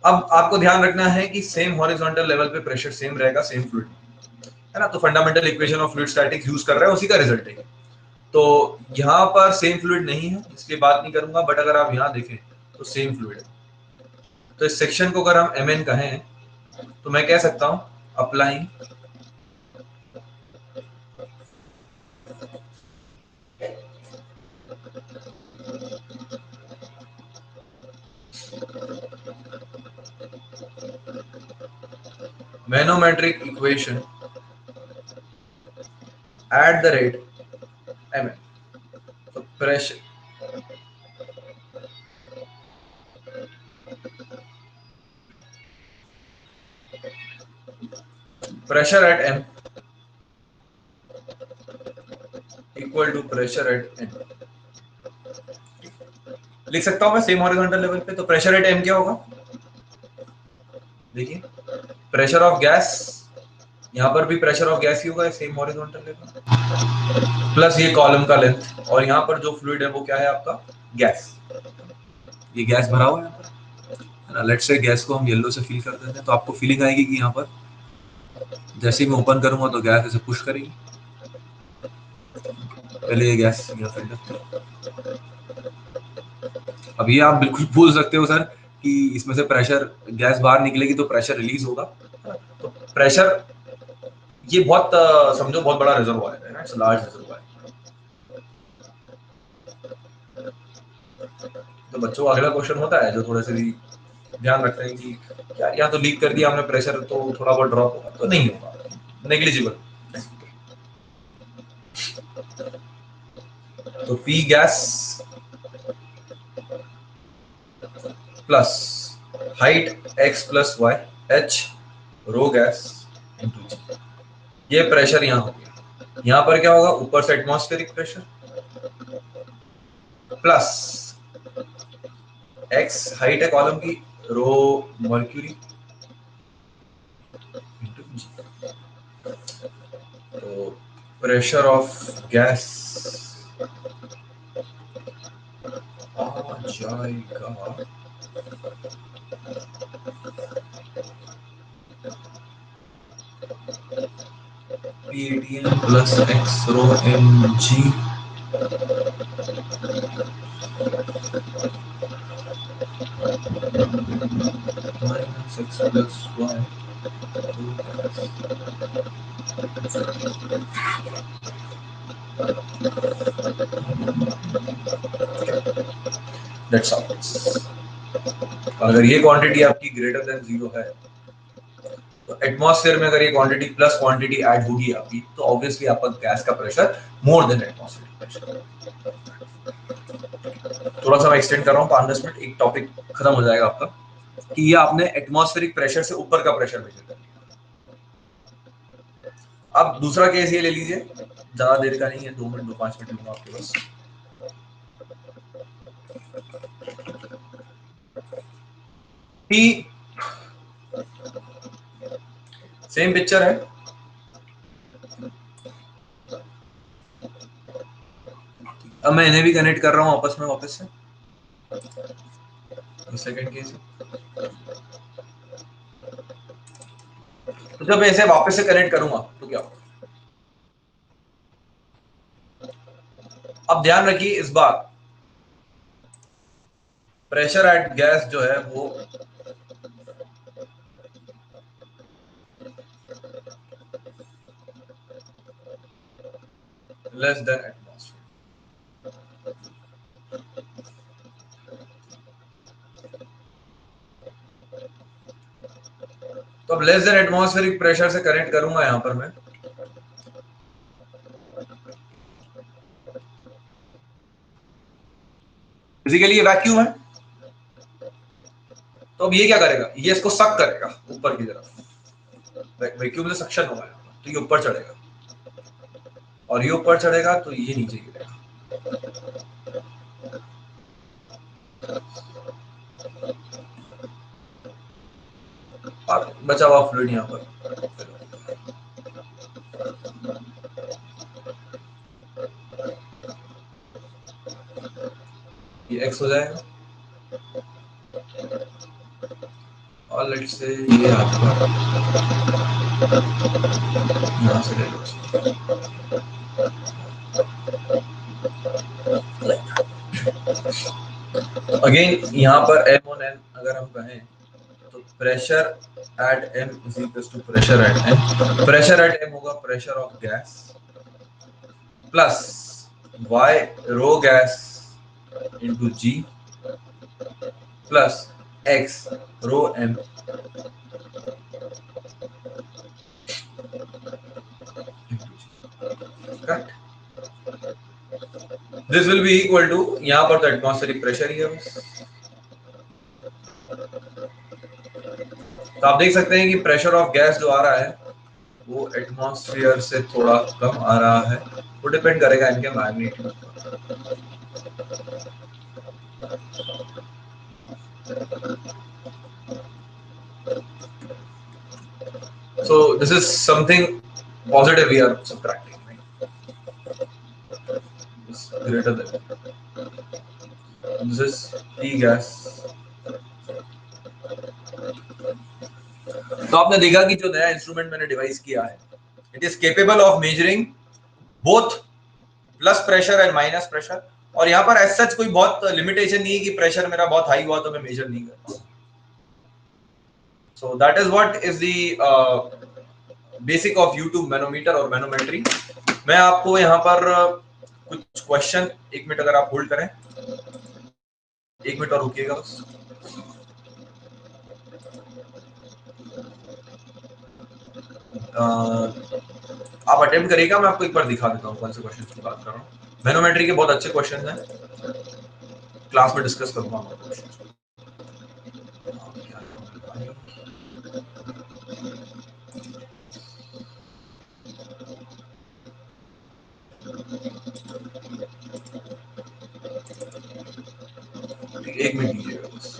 अब आपको ध्यान रखना है कि सेम हॉरिजॉन्टल लेवल पे प्रेशर सेम रहेगा सेम फ्लूइड, है ना. तो fundamental equation of fluid statics use कर रहे हैं, उसी का रिजल्ट है. तो यहाँ पर सेम फ्लूइड नहीं है इसलिए बात नहीं करूंगा, बट अगर आप यहाँ देखें तो सेम फ्लूइड है. तो इस सेक्शन को अगर हम mn कहें तो मैं कह सकता हूं applying manometric equation at the rate mn. तो pressure at m equal to pressure at n. लिख सकता हूं मैं सेम हॉरिजॉन्टल लेवल पे. तो प्रेशर एट m क्या होगा, देखिए प्रेशर ऑफ गैस, यहाँ पर भी प्रेशर ऑफ गैस ही होगा सेम हॉरिजॉन्टल लेवल, प्लस ये कॉलम का लेंथ, और यहाँ पर जो फ्लूइड है वो क्या है आपका गैस. ये गैस भरा हुआ है यहाँ पर. लेट्स से गैस को हम येलो से फिल कर देते हैं, तो आपको फीलिंग आएगी कि यहाँ पर जैसे ही मैं ओपन करूंगा तो गैस ऐसे पुश करेगी. पहले ये गैस यहाँ फिल करते हैं. अब ये आप बिल्कुल बोल सकते हो सर कि इसमें से प्रेशर गैस बाहर निकलेगी तो प्रेशर रिलीज होगा. तो प्रेशर ये बहुत समझो बहुत बड़ा रिजर्वॉयर है ना, इट्स लार्ज रिजर्वॉयर. तो बच्चों का अगला क्वेश्चन होता है जो थोड़े से भी ध्यान रखते हैं कि यार यहाँ तो लीक कर दिया हमने प्रेशर, तो थोड़ा बहुत ड्रॉप होगा, तो नहीं होगा, नेग्लिजिबल. तो P gas plus height x plus Y h rho gas into G. ये प्रेशर यहाँ हो गया. यहाँ पर क्या होगा, ऊपर से atmospheric pressure plus x height है कॉलम की, रो मर्क्यूरी इंटू जी. तो प्रेशर ऑफ गैस आ जाएगा PATN plus x rho mg minus x plus y. That's all. अगर ये क्वांटिटी आपकी ग्रेटर देन 0 है तो एटमॉस्फेयर में अगर ये क्वांटिटी प्लस क्वांटिटी ऐड होगी आपकी, तो ऑब्वियसली आपका गैस का pressure more than atmospheric pressure. थोड़ा सा मैं एक्सटेंड कर रहा हूँ 5-10 मिनट, एक टॉपिक खत्म हो जाएगा आपका कि ये आपने एटमॉस्फेरिक प्रेशर से ऊपर का प्रेशर मेजर कर लिया. अब दूसरा केस ये ले लीजिए, ज्यादा देर का नहीं है, 2 मिनट 5 मिनट लूंगा आपके पास. टी सेम पिक्चर है. अब मैं इन्हें भी कनेक्ट कर रहा हूँ आपस में वापस से. सेकंड केस तो जब मैं इसे वापस से कनेक्ट करूंगा तो क्या होगा. अब ध्यान रखिए इस बार प्रेशर एट गैस जो है वो लेस देन एटमॉस्फेयर. तो अब लेस देन एटमॉस्फेरिक प्रेशर से कनेक्ट करूंगा यहां पर मैं। फिजिकली ये वैक्यूम है, तो अब ये क्या करेगा, ये इसको सक करेगा ऊपर की तरफ, वैक्यूम से सक्शन होगा तो ये ऊपर चढ़ेगा, और ये ऊपर चढ़ेगा तो ये नीचे गिरेगा। और बचा हुआ फ्लूइड यहाँ पर ये एक्स हो जाएगा, और लेट्स से ये आपका यहाँ से ले लो। अगेन यहाँ पर M on N अगर हम कहें तो pressure at M is equal to pressure at N। Pressure at M होगा pressure of gas plus Y rho gas into G plus X rho M correct. This will be equal to, यहाँ पर तो एटमॉस्फेरिक प्रेशर ही है बस। तो आप देख सकते हैं कि प्रेशर ऑफ गैस जो आ रहा है वो एटमॉस्फेयर से थोड़ा कम आ रहा है, वो डिपेंड करेगा इनके मैग्नीट्यूड पर। So this is something positive we are subtracting, right? It's greater than this is P gas. तो आपने देखा कि जो नया इंस्ट्रूमेंट मैंने डिवाइस किया है, it is capable of measuring both plus pressure and minus pressure, और यहाँ पर एज सच कोई बहुत लिमिटेशन नहीं है कि प्रेशर मेरा बहुत हाई हुआ तो मैं मेजर नहीं कर पाऊँ। So that is what is the basic of U tube manometer और मैनोमेट्री। मैं आपको यहाँ पर कुछ क्वेश्चन, एक मिनट अगर आप होल्ड करें, एक मिनट और रुकिएगा बस। आप अटेम्प्ट करिएगा, मैं आपको एक बार दिखा देता हूँ कौन से क्वेश्चन की बात कर रहा हूँ। मैनोमेट्री के बहुत अच्छे क्वेश्चन हैं, क्लास में डिस्कस करूंगा मैं क्वेश्चन। एक मिनट दीजिएगा बस।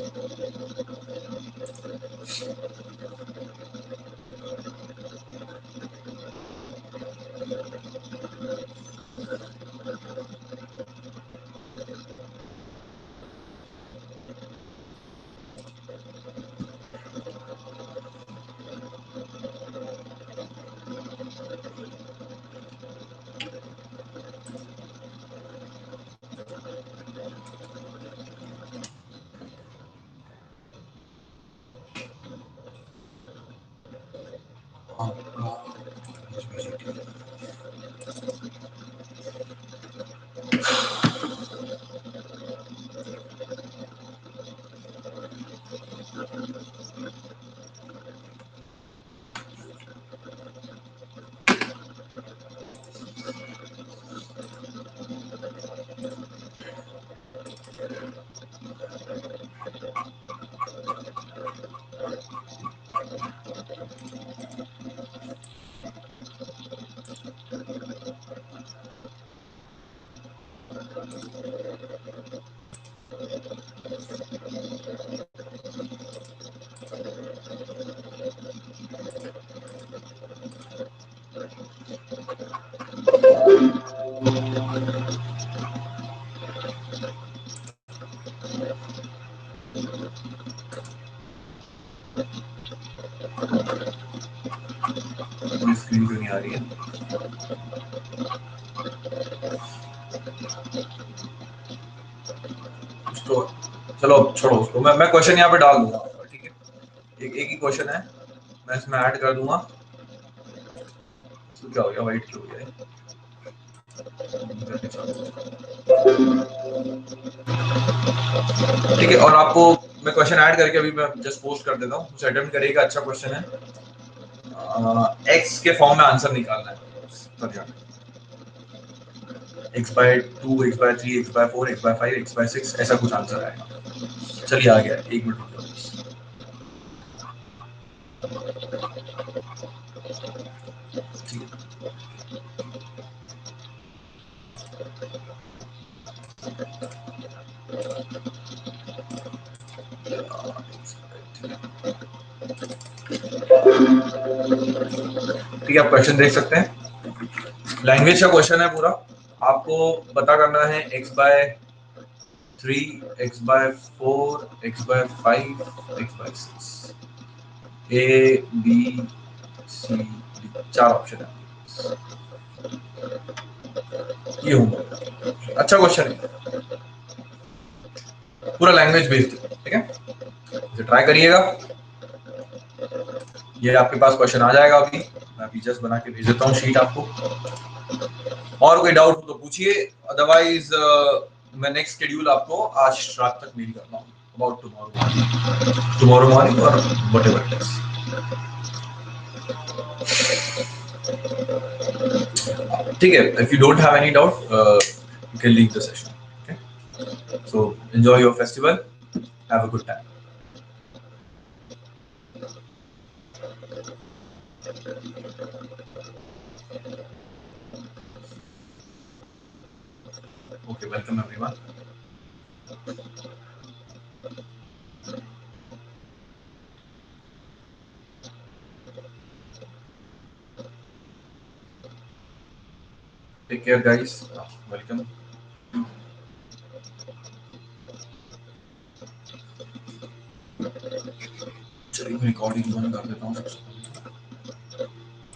स्क्रीन क्यों नहीं आ रही है? उसको चलो छोड़ो उसको, मैं क्वेश्चन यहाँ पे डाल दूंगा, ठीक है? एक ही क्वेश्चन है, मैं इसमें ऐड कर दूंगा। तो क्या हो गया, वाइट क्यों हो गया? ठीक है, और आपको मैं क्वेश्चन ऐड करके अभी मैं जस्ट पोस्ट कर देता हूँ, उसे अटेम्प्ट करिएगा। अच्छा क्वेश्चन है। एक्स के फॉर्म में आंसर निकालना है। X by 2, X by 3, X by 4, X by 5, X by 6, ऐसा कुछ आंसर आएगा। चलिए आ गया, एक मिनट रुकिए। ठीक है, आप क्वेश्चन देख सकते हैं। लैंग्वेज का क्वेश्चन है पूरा। आपको पता करना है X by 3, X by 4, X by 5, X by 6, A B C D, 4 option है। ये होगा। अच्छा क्वेश्चन है, पूरा लैंग्वेज बेस्ड, ठीक है। इसे ट्राई करिएगा। ये आपके पास क्वेश्चन आ जाएगा अभी। मैं अभी जस्ट बना के भेज देता हूँ शीट आपको। और कोई डाउट हो तो पूछिए, अदरवाइज मैं नेक्स्ट शेड्यूल आपको आज रात तक मेल करता हूँ अबाउट टुमारो मॉर्निंग और व्हाटएवर इट इज। ठीक है, if you don't have any doubt you can leave the session. Okay, so enjoy your festival, have a good time. Okay, welcome everyone. Take care guys, welcome. चलिए मैं रिकॉर्डिंग बंद कर देता हूँ सबसे पहले।